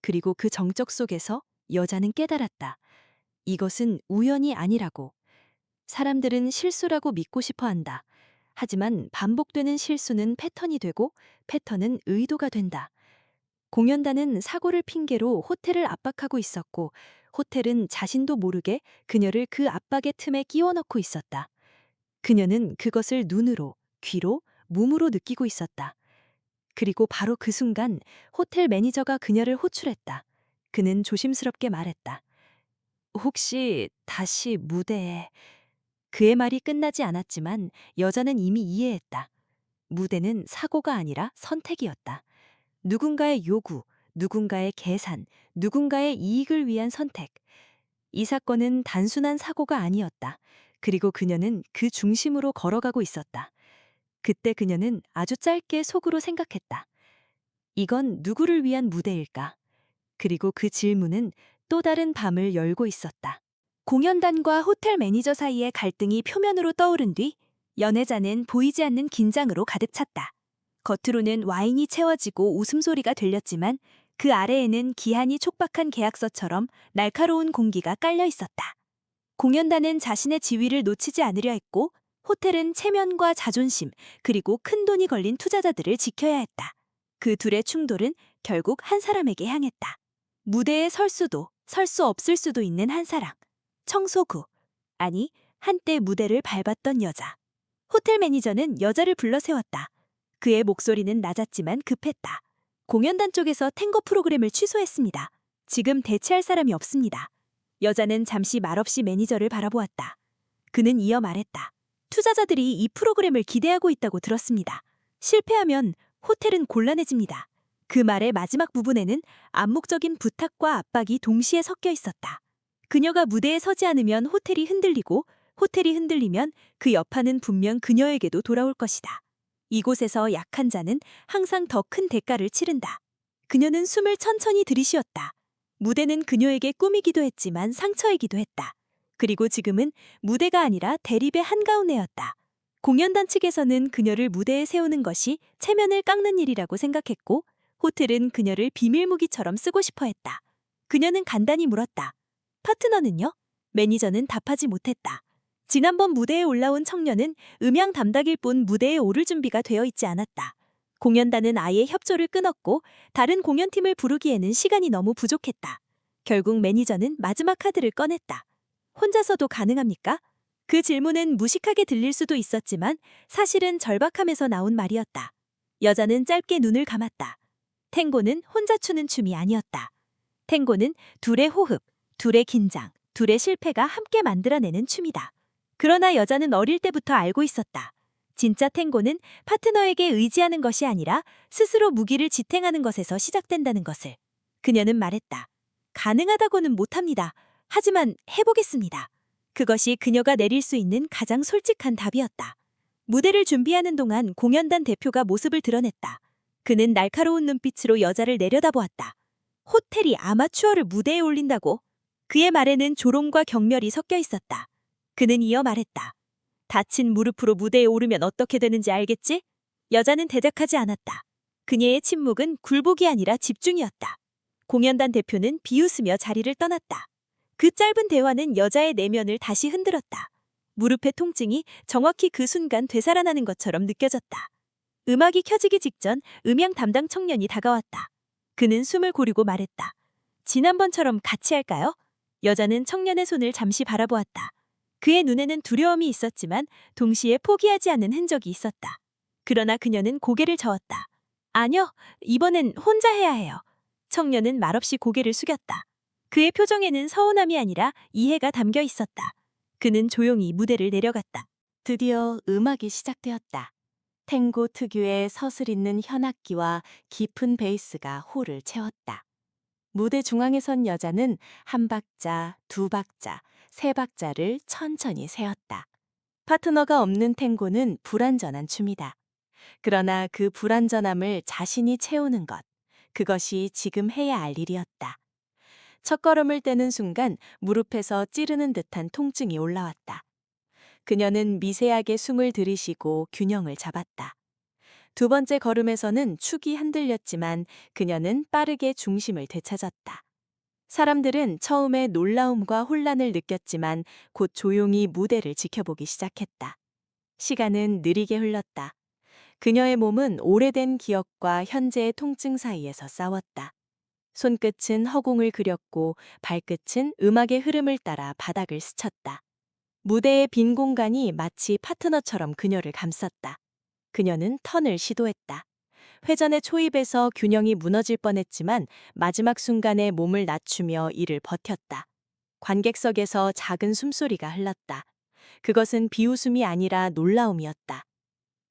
S3: 그리고 그 정적 속에서 여자는 깨달았다. 이것은 우연이 아니라고. 사람들은 실수라고 믿고 싶어 한다. 하지만 반복되는 실수는 패턴이 되고 패턴은 의도가 된다. 공연단은 사고를 핑계로 호텔을 압박하고 있었고 호텔은 자신도 모르게 그녀를 그 압박의 틈에 끼워 넣고 있었다. 그녀는 그것을 눈으로, 귀로, 몸으로 느끼고 있었다. 그리고 바로 그 순간 호텔 매니저가 그녀를 호출했다. 그는 조심스럽게 말했다. 혹시 다시 무대에... 그의 말이 끝나지 않았지만 여자는 이미 이해했다. 무대는 사고가 아니라 선택이었다. 누군가의 요구, 누군가의 계산, 누군가의 이익을 위한 선택. 이 사건은 단순한 사고가 아니었다. 그리고 그녀는 그 중심으로 걸어가고 있었다. 그때 그녀는 아주 짧게 속으로 생각했다. 이건 누구를 위한 무대일까? 그리고 그 질문은 또 다른 밤을 열고 있었다.
S1: 공연단과 호텔 매니저 사이의 갈등이 표면으로 떠오른 뒤 연애자는 보이지 않는 긴장으로 가득 찼다. 겉으로는 와인이 채워지고 웃음소리가 들렸지만 그 아래에는 기한이 촉박한 계약서처럼 날카로운 공기가 깔려 있었다. 공연단은 자신의 지위를 놓치지 않으려 했고 호텔은 체면과 자존심 그리고 큰 돈이 걸린 투자자들을 지켜야 했다. 그 둘의 충돌은 결국 한 사람에게 향했다. 무대에 설 수도 설 수 없을 수도 있는 한 사람. 청소구, 아니 한때 무대를 밟았던 여자. 호텔 매니저는 여자를 불러 세웠다. 그의 목소리는 낮았지만 급했다. 공연단 쪽에서 탱고 프로그램을 취소했습니다. 지금 대체할 사람이 없습니다. 여자는 잠시 말없이 매니저를 바라보았다. 그는 이어 말했다. 투자자들이 이 프로그램을 기대하고 있다고 들었습니다. 실패하면 호텔은 곤란해집니다. 그 말의 마지막 부분에는 암묵적인 부탁과 압박이 동시에 섞여 있었다. 그녀가 무대에 서지 않으면 호텔이 흔들리고 호텔이 흔들리면 그 여파는 분명 그녀에게도 돌아올 것이다. 이곳에서 약한 자는 항상 더 큰 대가를 치른다. 그녀는 숨을 천천히 들이쉬었다. 무대는 그녀에게 꿈이기도 했지만 상처이기도 했다. 그리고 지금은 무대가 아니라 대립의 한가운데였다. 공연단 측에서는 그녀를 무대에 세우는 것이 체면을 깎는 일이라고 생각했고 호텔은 그녀를 비밀무기처럼 쓰고 싶어 했다. 그녀는 간단히 물었다. 파트너는요? 매니저는 답하지 못했다. 지난번 무대에 올라온 청년은 음향 담당일 뿐 무대에 오를 준비가 되어 있지 않았다. 공연단은 아예 협조를 끊었고 다른 공연팀을 부르기에는 시간이 너무 부족했다. 결국 매니저는 마지막 카드를 꺼냈다. 혼자서도 가능합니까? 그 질문은 무식하게 들릴 수도 있었지만 사실은 절박함에서 나온 말이었다. 여자는 짧게 눈을 감았다. 탱고는 혼자 추는 춤이 아니었다. 탱고는 둘의 호흡, 둘의 긴장, 둘의 실패가 함께 만들어내는 춤이다. 그러나 여자는 어릴 때부터 알고 있었다. 진짜 탱고는 파트너에게 의지하는 것이 아니라 스스로 무기를 지탱하는 것에서 시작된다는 것을. 그녀는 말했다. 가능하다고는 못합니다. 하지만 해보겠습니다. 그것이 그녀가 내릴 수 있는 가장 솔직한 답이었다. 무대를 준비하는 동안 공연단 대표가 모습을 드러냈다. 그는 날카로운 눈빛으로 여자를 내려다보았다. 호텔이 아마추어를 무대에 올린다고?
S2: 그의 말에는 조롱과 경멸이 섞여 있었다. 그는 이어 말했다. 다친 무릎으로 무대에 오르면 어떻게 되는지 알겠지? 여자는 대답하지 않았다. 그녀의 침묵은 굴복이 아니라 집중이었다. 공연단 대표는 비웃으며 자리를 떠났다. 그 짧은 대화는 여자의 내면을 다시 흔들었다. 무릎의 통증이 정확히 그 순간 되살아나는 것처럼 느껴졌다. 음악이 켜지기 직전 음향 담당 청년이 다가왔다. 그는 숨을 고르고 말했다. 지난번처럼 같이 할까요? 여자는 청년의 손을 잠시 바라보았다. 그의 눈에는 두려움이 있었지만 동시에 포기하지 않는 흔적이 있었다. 그러나 그녀는 고개를 저었다. 아니요, 이번엔 혼자 해야 해요. 청년은 말없이 고개를 숙였다. 그의 표정에는 서운함이 아니라 이해가 담겨 있었다. 그는 조용히 무대를 내려갔다.
S1: 드디어 음악이 시작되었다. 탱고 특유의 서슬 있는 현악기와 깊은 베이스가 홀을 채웠다. 무대 중앙에 선 여자는 한 박자, 두 박자, 세 박자를 천천히 세었다. 파트너가 없는 탱고는 불완전한 춤이다. 그러나 그 불완전함을 자신이 채우는 것, 그것이 지금 해야 할 일이었다. 첫걸음을 떼는 순간 무릎에서 찌르는 듯한 통증이 올라왔다. 그녀는 미세하게 숨을 들이쉬고 균형을 잡았다. 두 번째 걸음에서는 축이 흔들렸지만 그녀는 빠르게 중심을 되찾았다. 사람들은 처음에 놀라움과 혼란을 느꼈지만 곧 조용히 무대를 지켜보기 시작했다. 시간은 느리게 흘렀다. 그녀의 몸은 오래된 기억과 현재의 통증 사이에서 싸웠다. 손끝은 허공을 그렸고 발끝은 음악의 흐름을 따라 바닥을 스쳤다. 무대의 빈 공간이 마치 파트너처럼 그녀를 감쌌다. 그녀는 턴을 시도했다. 회전의 초입에서 균형이 무너질 뻔했지만 마지막 순간에 몸을 낮추며 이를 버텼다. 관객석에서 작은 숨소리가 흘렀다. 그것은 비웃음이 아니라 놀라움이었다.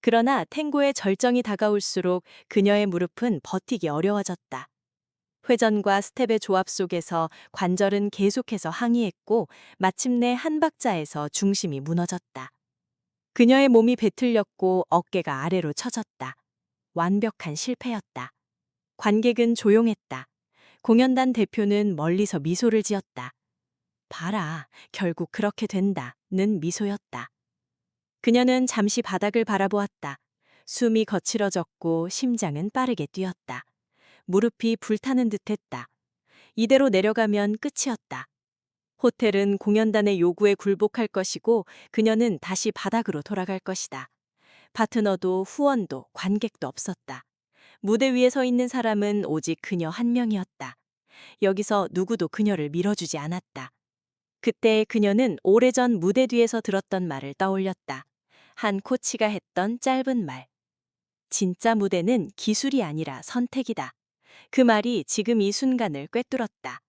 S1: 그러나 탱고의 절정이 다가올수록 그녀의 무릎은 버티기 어려워졌다. 회전과 스텝의 조합 속에서 관절은 계속해서 항의했고 마침내 한 박자에서 중심이 무너졌다. 그녀의 몸이 배틀렸고 어깨가 아래로 처졌다. 완벽한 실패였다. 관객은 조용했다. 공연단 대표는 멀리서 미소를 지었다. 봐라, 결국 그렇게 된다는 미소였다. 그녀는 잠시 바닥을 바라보았다. 숨이 거칠어졌고 심장은 빠르게 뛰었다. 무릎이 불타는 듯했다. 이대로 내려가면 끝이었다. 호텔은 공연단의 요구에 굴복할 것이고 그녀는 다시 바닥으로 돌아갈 것이다. 파트너도 후원도 관객도 없었다. 무대 위에 서 있는 사람은 오직 그녀 한 명이었다. 여기서 누구도 그녀를 밀어주지 않았다. 그때 그녀는 오래전 무대 뒤에서 들었던 말을 떠올렸다. 한 코치가 했던 짧은 말. 진짜 무대는 기술이 아니라 선택이다. 그 말이 지금 이 순간을 꿰뚫었다.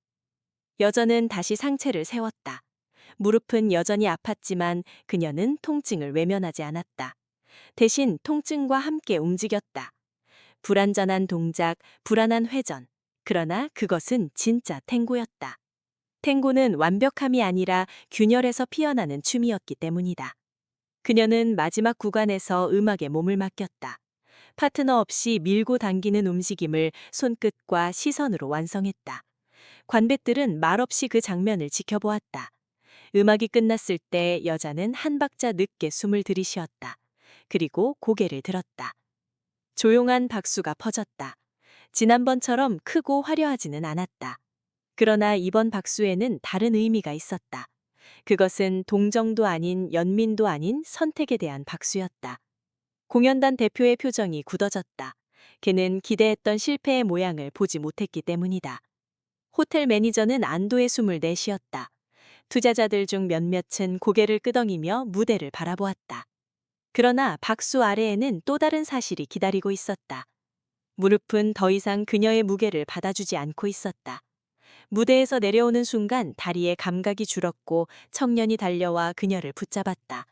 S1: 여자는 다시 상체를 세웠다. 무릎은 여전히 아팠지만 그녀는 통증을 외면하지 않았다. 대신 통증과 함께 움직였다. 불완전한 동작, 불안한 회전. 그러나 그것은 진짜 탱고였다. 탱고는 완벽함이 아니라 균열에서 피어나는 춤이었기 때문이다. 그녀는 마지막 구간에서 음악에 몸을 맡겼다. 파트너 없이 밀고 당기는 움직임을 손끝과 시선으로 완성했다. 관객들은 말없이 그 장면을 지켜보았다. 음악이 끝났을 때 여자는 한 박자 늦게 숨을 들이쉬었다. 그리고 고개를 들었다. 조용한 박수가 퍼졌다. 지난번처럼 크고 화려하지는 않았다. 그러나 이번 박수에는 다른 의미가 있었다. 그것은 동정도 아닌 연민도 아닌 선택에 대한 박수였다. 공연단 대표의 표정이 굳어졌다. 그는 기대했던 실패의 모양을 보지 못했기 때문이다. 호텔 매니저는 안도의 숨을 내쉬었다. 투자자들 중 몇몇은 고개를 끄덕이며 무대를 바라보았다. 그러나 박수 아래에는 또 다른 사실이 기다리고 있었다. 무릎은 더 이상 그녀의 무게를 받아주지 않고 있었다. 무대에서 내려오는 순간 다리에 감각이 줄었고 청년이 달려와 그녀를 붙잡았다.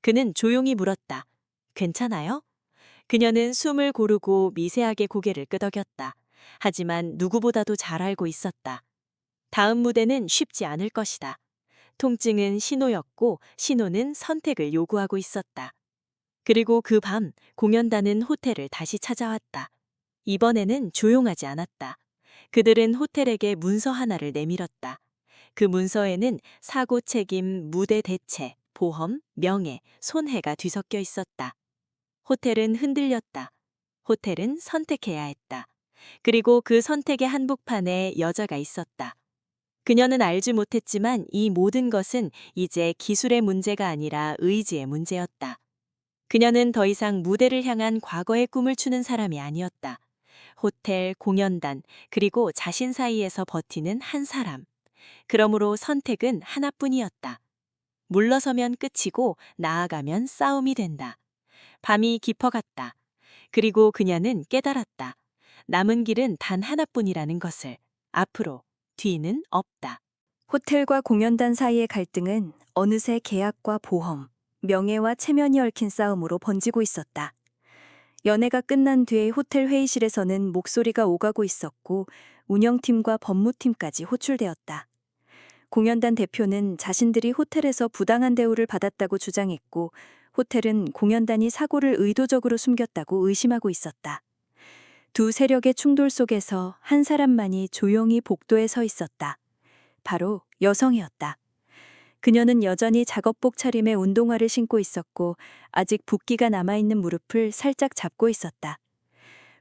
S1: 그는 조용히 물었다. 괜찮아요? 그녀는 숨을 고르고 미세하게 고개를 끄덕였다. 하지만 누구보다도 잘 알고 있었다. 다음 무대는 쉽지 않을 것이다. 통증은 신호였고 신호는 선택을 요구하고 있었다. 그리고 그 밤 공연단은 호텔을 다시 찾아왔다. 이번에는 조용하지 않았다. 그들은 호텔에게 문서 하나를 내밀었다.
S2: 그 문서에는 사고 책임, 무대 대체, 보험, 명예, 손해가 뒤섞여 있었다. 호텔은 흔들렸다. 호텔은 선택해야 했다. 그리고 그 선택의 한복판에 여자가 있었다. 그녀는 알지 못했지만 이 모든 것은 이제 기술의 문제가 아니라 의지의 문제였다. 그녀는 더 이상 무대를 향한 과거의 꿈을 추는 사람이 아니었다. 호텔, 공연단, 그리고 자신 사이에서 버티는 한 사람. 그러므로 선택은 하나뿐이었다. 물러서면 끝이고 나아가면 싸움이 된다. 밤이 깊어갔다. 그리고 그녀는 깨달았다. 남은 길은 단 하나뿐이라는 것을. 앞으로, 뒤는 없다.
S3: 호텔과 공연단 사이의 갈등은 어느새 계약과 보험, 명예와 체면이 얽힌 싸움으로 번지고 있었다. 연애가 끝난 뒤에 호텔 회의실에서는 목소리가 오가고 있었고 운영팀과 법무팀까지 호출되었다. 공연단 대표는 자신들이 호텔에서 부당한 대우를 받았다고 주장했고 호텔은 공연단이 사고를 의도적으로 숨겼다고 의심하고 있었다. 두 세력의 충돌 속에서 한 사람만이 조용히 복도에 서 있었다. 바로 여성이었다. 그녀는 여전히 작업복 차림의 운동화를 신고 있었고 아직 붓기가 남아있는 무릎을 살짝 잡고 있었다.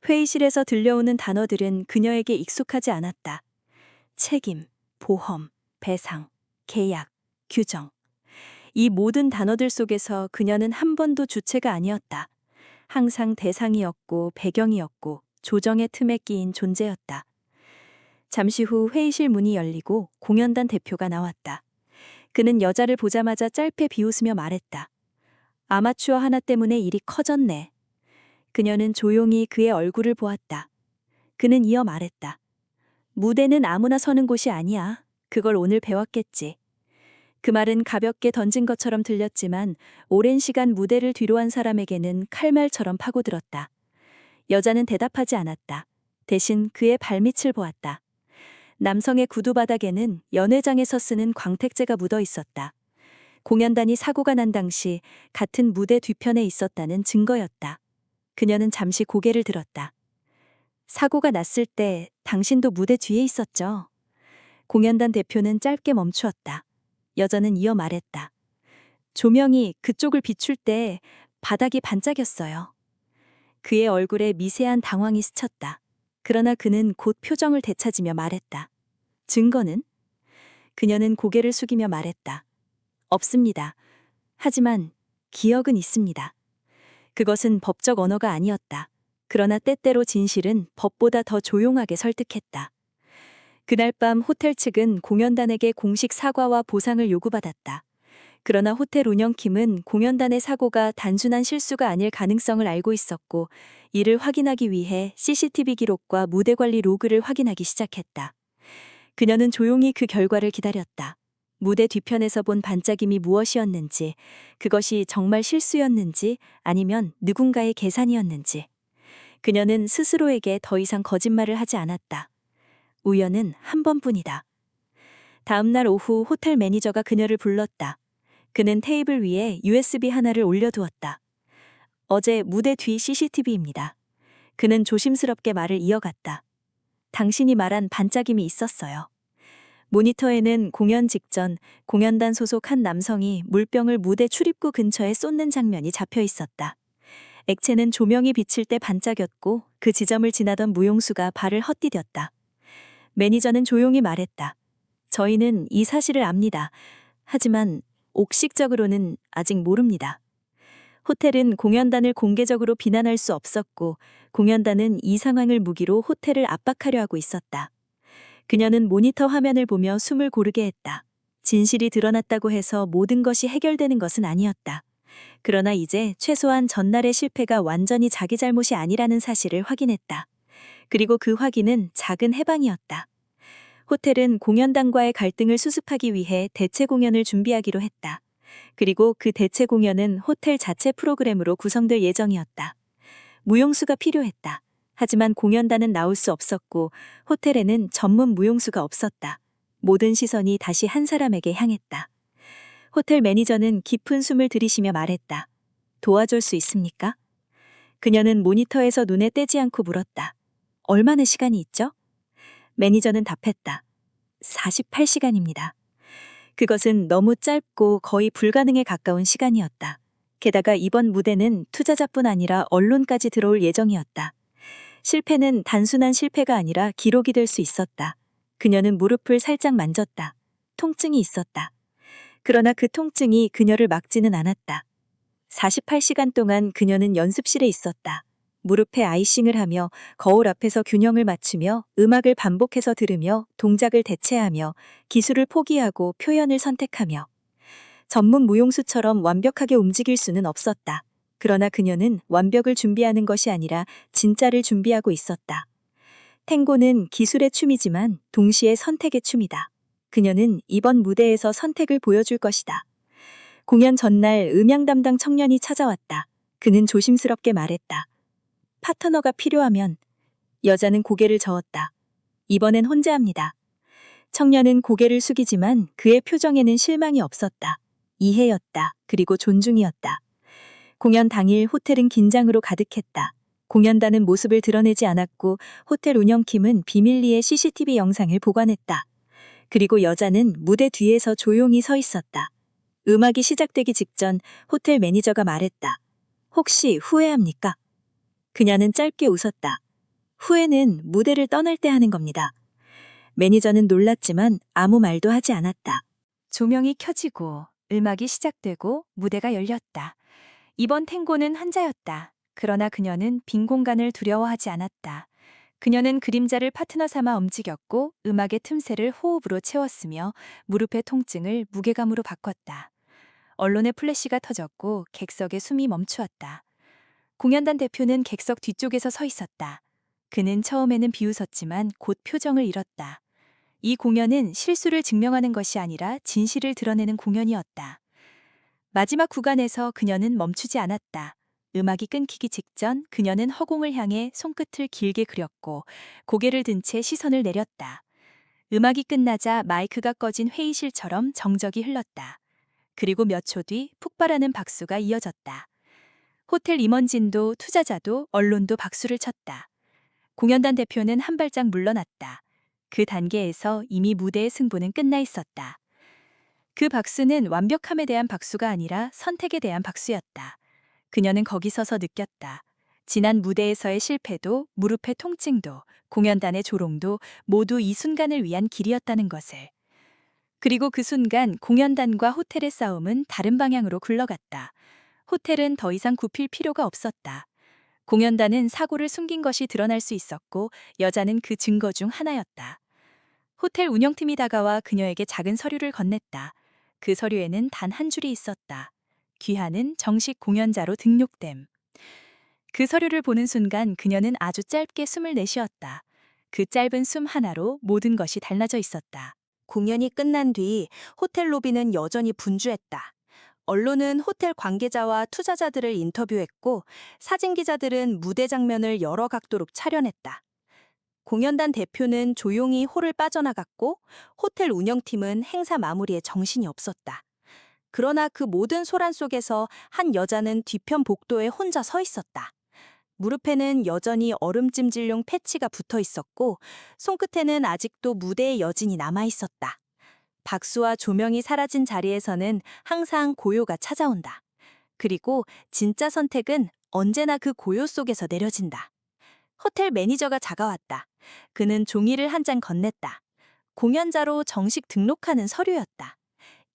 S3: 회의실에서 들려오는 단어들은 그녀에게 익숙하지 않았다. 책임, 보험, 배상, 계약, 규정. 이 모든 단어들 속에서 그녀는 한 번도 주체가 아니었다. 항상 대상이었고 배경이었고 조정의 틈에 끼인 존재였다. 잠시 후 회의실 문이 열리고 공연단 대표가 나왔다. 그는 여자를 보자마자 짧게 비웃으며 말했다. 아마추어 하나 때문에 일이 커졌네. 그녀는 조용히 그의 얼굴을 보았다. 그는 이어 말했다. 무대는 아무나 서는 곳이 아니야. 그걸 오늘 배웠겠지. 그 말은 가볍게 던진 것처럼 들렸지만 오랜 시간 무대를 뒤로 한 사람에게는 칼말처럼 파고들었다. 여자는 대답하지 않았다. 대신 그의 발밑을 보았다. 남성의 구두 바닥에는 연회장에서 쓰는 광택제가 묻어 있었다. 공연단이 사고가 난 당시 같은 무대 뒤편에 있었다는 증거였다. 그녀는 잠시 고개를 들었다. 사고가 났을 때 당신도 무대 뒤에 있었죠? 공연단 대표는 짧게 멈추었다. 여자는 이어 말했다. 조명이 그쪽을 비출 때 바닥이 반짝였어요. 그의 얼굴에 미세한 당황이 스쳤다. 그러나 그는 곧 표정을 되찾으며 말했다. 증거는? 그녀는 고개를 숙이며 말했다. 없습니다. 하지만 기억은 있습니다. 그것은 법적 언어가 아니었다. 그러나 때때로 진실은 법보다 더 조용하게 설득했다. 그날 밤 호텔 측은 공연단에게 공식 사과와 보상을 요구받았다. 그러나 호텔 운영팀은 공연단의 사고가 단순한 실수가 아닐 가능성을 알고 있었고 이를 확인하기 위해 CCTV 기록과 무대 관리 로그를 확인하기 시작했다. 그녀는 조용히 그 결과를 기다렸다. 무대 뒤편에서 본 반짝임이 무엇이었는지, 그것이 정말 실수였는지 아니면 누군가의 계산이었는지. 그녀는 스스로에게 더 이상 거짓말을 하지 않았다. 우연은 한 번뿐이다. 다음 날 오후 호텔 매니저가 그녀를 불렀다. 그는 테이블 위에 USB 하나를 올려두었다. 어제 무대 뒤 CCTV입니다. 그는 조심스럽게 말을 이어갔다. 당신이 말한 반짝임이 있었어요. 모니터에는 공연 직전 공연단 소속 한 남성이 물병을 무대 출입구 근처에 쏟는 장면이 잡혀 있었다. 액체는 조명이 비칠 때 반짝였고 그 지점을 지나던 무용수가 발을 헛디뎠다. 매니저는 조용히 말했다. 저희는 이 사실을 압니다. 하지만 옥식적으로는 아직 모릅니다. 호텔은 공연단을 공개적으로 비난할 수 없었고 공연단은 이 상황을 무기로 호텔을 압박하려 하고 있었다. 그녀는 모니터 화면을 보며 숨을 고르게 했다. 진실이 드러났다고 해서 모든 것이 해결되는 것은 아니었다. 그러나 이제 최소한 전날의 실패가 완전히 자기 잘못이 아니라는 사실을 확인했다. 그리고 그 확인은 작은 해방이었다. 호텔은 공연단과의 갈등을 수습하기 위해 대체 공연을 준비하기로 했다. 그리고 그 대체 공연은 호텔 자체 프로그램으로 구성될 예정이었다. 무용수가 필요했다. 하지만 공연단은 나올 수 없었고 호텔에는 전문 무용수가 없었다. 모든 시선이 다시 한 사람에게 향했다. 호텔 매니저는 깊은 숨을 들이쉬며 말했다. 도와줄 수 있습니까? 그녀는 모니터에서 눈에 떼지 않고 물었다. 얼마나 시간이 있죠? 매니저는 답했다. 48시간입니다.
S2: 그것은 너무 짧고 거의 불가능에 가까운 시간이었다. 게다가 이번 무대는 투자자뿐 아니라 언론까지 들어올 예정이었다. 실패는 단순한 실패가 아니라 기록이 될 수 있었다. 그녀는 무릎을 살짝 만졌다. 통증이 있었다. 그러나 그 통증이 그녀를 막지는 않았다. 48시간 동안 그녀는 연습실에 있었다. 무릎에 아이싱을 하며 거울 앞에서 균형을 맞추며 음악을 반복해서 들으며 동작을 대체하며 기술을 포기하고 표현을 선택하며 전문 무용수처럼 완벽하게 움직일 수는 없었다. 그러나 그녀는 완벽을 준비하는 것이 아니라 진짜를 준비하고 있었다. 탱고는 기술의 춤이지만 동시에 선택의 춤이다. 그녀는 이번 무대에서 선택을 보여줄 것이다. 공연 전날 음향 담당 청년이 찾아왔다. 그는 조심스럽게 말했다. 파트너가 필요하면. 여자는 고개를 저었다. 이번엔 혼자 합니다. 청년은 고개를 숙이지만 그의 표정에는 실망이 없었다. 이해였다. 그리고 존중이었다. 공연 당일 호텔은 긴장으로 가득했다. 공연단은 모습을 드러내지 않았고 호텔 운영팀은 비밀리에 CCTV 영상을 보관했다. 그리고 여자는 무대 뒤에서 조용히 서 있었다. 음악이 시작되기 직전 호텔 매니저가 말했다. 혹시 후회합니까? 그녀는 짧게 웃었다. 후회는 무대를 떠날 때 하는 겁니다. 매니저는 놀랐지만 아무 말도 하지 않았다.
S1: 조명이 켜지고 음악이 시작되고 무대가 열렸다. 이번 탱고는 한자였다. 그러나 그녀는 빈 공간을 두려워하지 않았다. 그녀는 그림자를 파트너 삼아 움직였고 음악의 틈새를 호흡으로 채웠으며 무릎의 통증을 무게감으로 바꿨다. 언론의 플래시가 터졌고 객석의 숨이 멈추었다. 공연단 대표는 객석 뒤쪽에서 서 있었다. 그는 처음에는 비웃었지만 곧 표정을 잃었다. 이 공연은 실수를 증명하는 것이 아니라 진실을 드러내는 공연이었다. 마지막 구간에서 그녀는 멈추지 않았다. 음악이 끊기기 직전 그녀는 허공을 향해 손끝을 길게 그렸고 고개를 든 채 시선을 내렸다. 음악이 끝나자 마이크가 꺼진 회의실처럼 정적이 흘렀다. 그리고 몇 초 뒤 폭발하는 박수가 이어졌다. 호텔 임원진도 투자자도 언론도 박수를 쳤다. 공연단 대표는 한 발짝 물러났다. 그 단계에서 이미 무대의 승부는 끝나 있었다. 그 박수는 완벽함에 대한 박수가 아니라 선택에 대한 박수였다. 그녀는 거기 서서 느꼈다. 지난 무대에서의 실패도, 무릎의 통증도, 공연단의 조롱도 모두 이 순간을 위한 길이었다는 것을. 그리고 그 순간 공연단과 호텔의 싸움은 다른 방향으로 굴러갔다. 호텔은 더 이상 굽힐 필요가 없었다. 공연단은 사고를 숨긴 것이 드러날 수 있었고 여자는 그 증거 중 하나였다. 호텔 운영팀이 다가와 그녀에게 작은 서류를 건넸다. 그 서류에는 단 한 줄이 있었다. 귀하는 정식 공연자로 등록됨. 그 서류를 보는 순간 그녀는 아주 짧게 숨을 내쉬었다. 그 짧은 숨 하나로 모든 것이 달라져 있었다.
S3: 공연이 끝난 뒤 호텔 로비는 여전히 분주했다. 언론은 호텔 관계자와 투자자들을 인터뷰했고 사진 기자들은 무대 장면을 여러 각도로 촬영했다. 공연단 대표는 조용히 홀을 빠져나갔고 호텔 운영팀은 행사 마무리에 정신이 없었다. 그러나 그 모든 소란 속에서 한 여자는 뒤편 복도에 혼자 서 있었다. 무릎에는 여전히 얼음찜질용 패치가 붙어 있었고 손끝에는 아직도 무대의 여진이 남아 있었다. 박수와 조명이 사라진 자리에서는 항상 고요가 찾아온다. 그리고 진짜 선택은 언제나 그 고요 속에서 내려진다. 호텔 매니저가 다가왔다. 그는 종이를 한 장 건넸다. 공연자로 정식 등록하는 서류였다.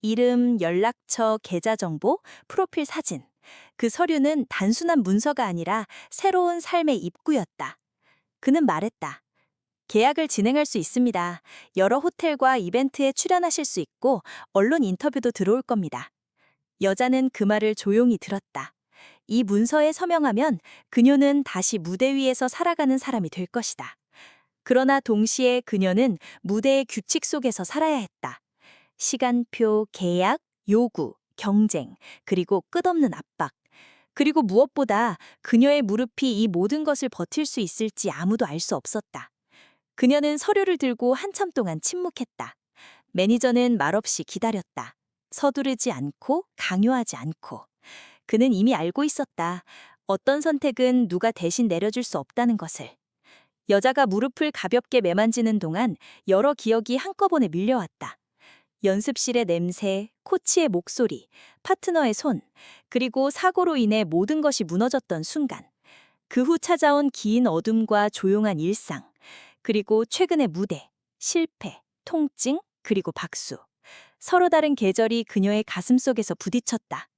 S3: 이름, 연락처, 계좌 정보, 프로필 사진. 그 서류는 단순한 문서가 아니라 새로운 삶의 입구였다. 그는 말했다. 계약을 진행할 수 있습니다. 여러 호텔과 이벤트에 출연하실 수 있고 언론 인터뷰도 들어올 겁니다. 여자는 그 말을 조용히 들었다. 이 문서에 서명하면 그녀는 다시 무대 위에서 살아가는 사람이 될 것이다. 그러나 동시에 그녀는 무대의 규칙 속에서 살아야 했다. 시간표, 계약, 요구, 경쟁, 그리고 끝없는 압박. 그리고 무엇보다 그녀의 무릎이 이 모든 것을 버틸 수 있을지 아무도 알 수 없었다. 그녀는 서류를 들고 한참 동안 침묵했다. 매니저는 말없이 기다렸다. 서두르지 않고 강요하지 않고. 그는 이미 알고 있었다. 어떤 선택은 누가 대신 내려줄 수 없다는 것을. 여자가 무릎을 가볍게 매만지는 동안 여러 기억이 한꺼번에 밀려왔다.
S2: 연습실의 냄새, 코치의 목소리, 파트너의 손, 그리고 사고로 인해 모든 것이 무너졌던 순간. 그 후 찾아온 긴 어둠과 조용한 일상, 그리고 최근의 무대, 실패, 통증, 그리고 박수. 서로 다른 계절이 그녀의 가슴 속에서 부딪혔다.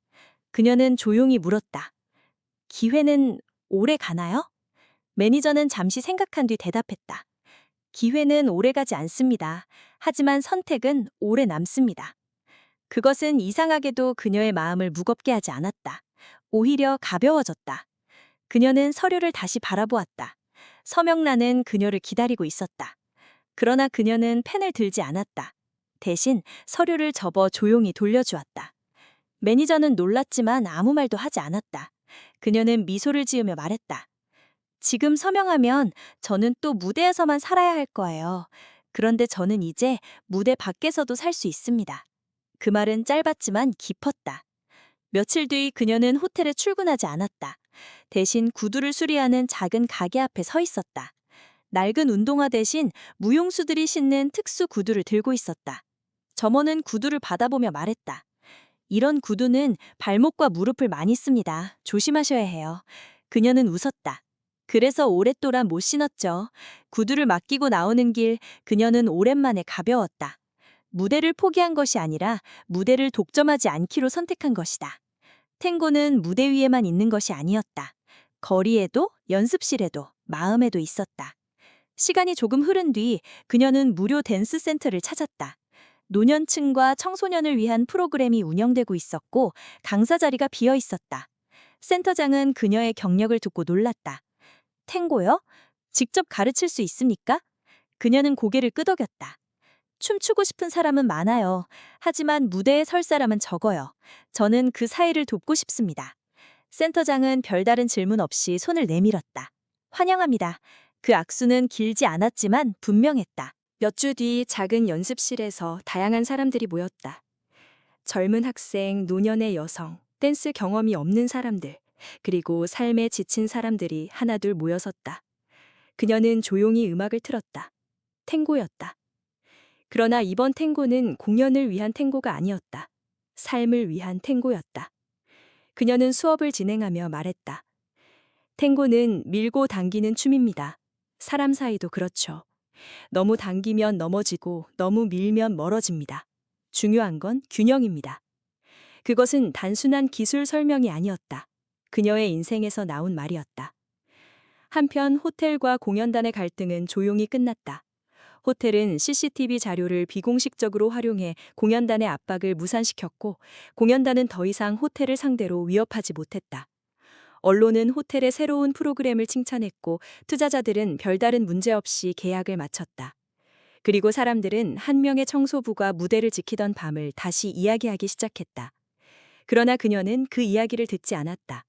S2: 그녀는 조용히 물었다. 기회는 오래 가나요? 매니저는 잠시 생각한 뒤 대답했다. 기회는 오래 가지 않습니다. 하지만 선택은 오래 남습니다. 그것은 이상하게도 그녀의 마음을 무겁게 하지 않았다. 오히려 가벼워졌다. 그녀는 서류를 다시 바라보았다. 서명란은 그녀를 기다리고 있었다. 그러나 그녀는 펜을 들지 않았다. 대신 서류를 접어 조용히 돌려주었다. 매니저는 놀랐지만 아무 말도 하지 않았다. 그녀는 미소를 지으며 말했다. 지금 서명하면 저는 또 무대에서만 살아야 할 거예요. 그런데 저는 이제 무대 밖에서도 살 수 있습니다. 그 말은 짧았지만 깊었다. 며칠 뒤 그녀는 호텔에 출근하지 않았다. 대신 구두를 수리하는 작은 가게 앞에 서 있었다. 낡은 운동화 대신 무용수들이 신는 특수 구두를 들고 있었다. 점원은 구두를 받아보며 말했다. 이런 구두는 발목과 무릎을 많이 씁니다. 조심하셔야 해요. 그녀는 웃었다. 그래서 오랫동안 못 신었죠. 구두를 맡기고 나오는 길, 그녀는 오랜만에 가벼웠다. 무대를 포기한 것이 아니라 무대를 독점하지 않기로 선택한 것이다. 탱고는 무대 위에만 있는 것이 아니었다. 거리에도, 연습실에도, 마음에도 있었다. 시간이 조금 흐른 뒤 그녀는 무료 댄스 센터를 찾았다. 노년층과 청소년을 위한 프로그램이 운영되고 있었고 강사 자리가 비어 있었다. 센터장은 그녀의 경력을 듣고 놀랐다. 탱고요? 직접 가르칠 수 있습니까? 그녀는 고개를 끄덕였다. 춤추고 싶은 사람은 많아요. 하지만 무대에 설 사람은 적어요. 저는 그 사이를 돕고 싶습니다. 센터장은 별다른 질문 없이 손을 내밀었다. 환영합니다. 그 악수는 길지 않았지만 분명했다.
S3: 몇 주 뒤 작은 연습실에서 다양한 사람들이 모였다. 젊은 학생, 노년의 여성, 댄스 경험이 없는 사람들, 그리고 삶에 지친 사람들이 하나둘 모여섰다. 그녀는 조용히 음악을 틀었다. 탱고였다. 그러나 이번 탱고는 공연을 위한 탱고가 아니었다. 삶을 위한 탱고였다. 그녀는 수업을 진행하며 말했다. 탱고는 밀고 당기는 춤입니다. 사람 사이도 그렇죠. 너무 당기면 넘어지고 너무 밀면 멀어집니다. 중요한 건 균형입니다. 그것은 단순한 기술 설명이 아니었다. 그녀의 인생에서 나온 말이었다. 한편 호텔과 공연단의 갈등은 조용히 끝났다. 호텔은 CCTV 자료를 비공식적으로 활용해 공연단의 압박을 무산시켰고 공연단은 더 이상 호텔을 상대로 위협하지 못했다. 언론은 호텔의 새로운 프로그램을 칭찬했고 투자자들은 별다른 문제 없이 계약을 마쳤다. 그리고 사람들은 한 명의 청소부가 무대를 지키던 밤을 다시 이야기하기 시작했다. 그러나 그녀는 그 이야기를 듣지 않았다.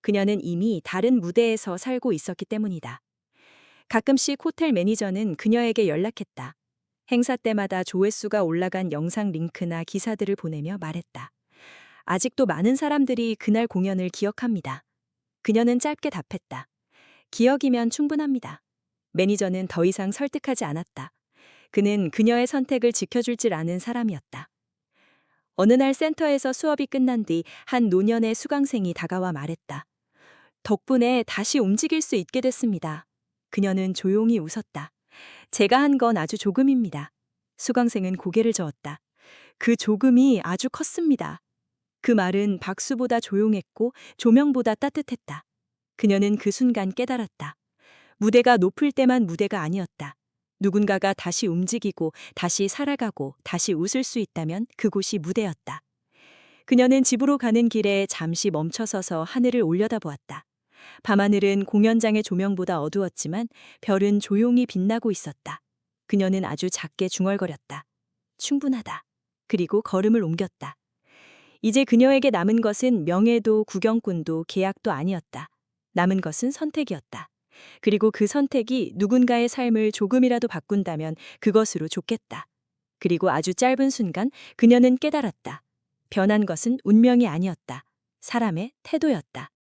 S3: 그녀는 이미 다른 무대에서 살고 있었기 때문이다. 가끔씩 호텔 매니저는 그녀에게 연락했다. 행사 때마다 조회수가 올라간 영상 링크나 기사들을 보내며 말했다. 아직도 많은 사람들이 그날 공연을 기억합니다. 그녀는 짧게 답했다. 기억이면 충분합니다. 매니저는 더 이상 설득하지 않았다. 그는 그녀의 선택을 지켜줄 줄 아는 사람이었다. 어느 날 센터에서 수업이 끝난 뒤 한 노년의 수강생이 다가와 말했다. 덕분에 다시 움직일 수 있게 됐습니다. 그녀는 조용히 웃었다. 제가 한 건 아주 조금입니다. 수강생은 고개를 저었다. 그 조금이 아주 컸습니다. 그 말은 박수보다 조용했고 조명보다 따뜻했다. 그녀는 그 순간 깨달았다. 무대가 높을 때만 무대가 아니었다. 누군가가 다시 움직이고 다시 살아가고 다시 웃을 수 있다면 그곳이 무대였다. 그녀는 집으로 가는 길에 잠시 멈춰서서 하늘을 올려다보았다. 밤하늘은 공연장의 조명보다 어두웠지만 별은 조용히 빛나고 있었다. 그녀는 아주 작게 중얼거렸다. 충분하다. 그리고 걸음을 옮겼다. 이제 그녀에게 남은 것은 명예도 구경꾼도 계약도 아니었다. 남은 것은 선택이었다. 그리고 그 선택이 누군가의 삶을 조금이라도 바꾼다면 그것으로 좋겠다. 그리고 아주 짧은 순간 그녀는 깨달았다. 변한 것은 운명이 아니었다. 사람의 태도였다.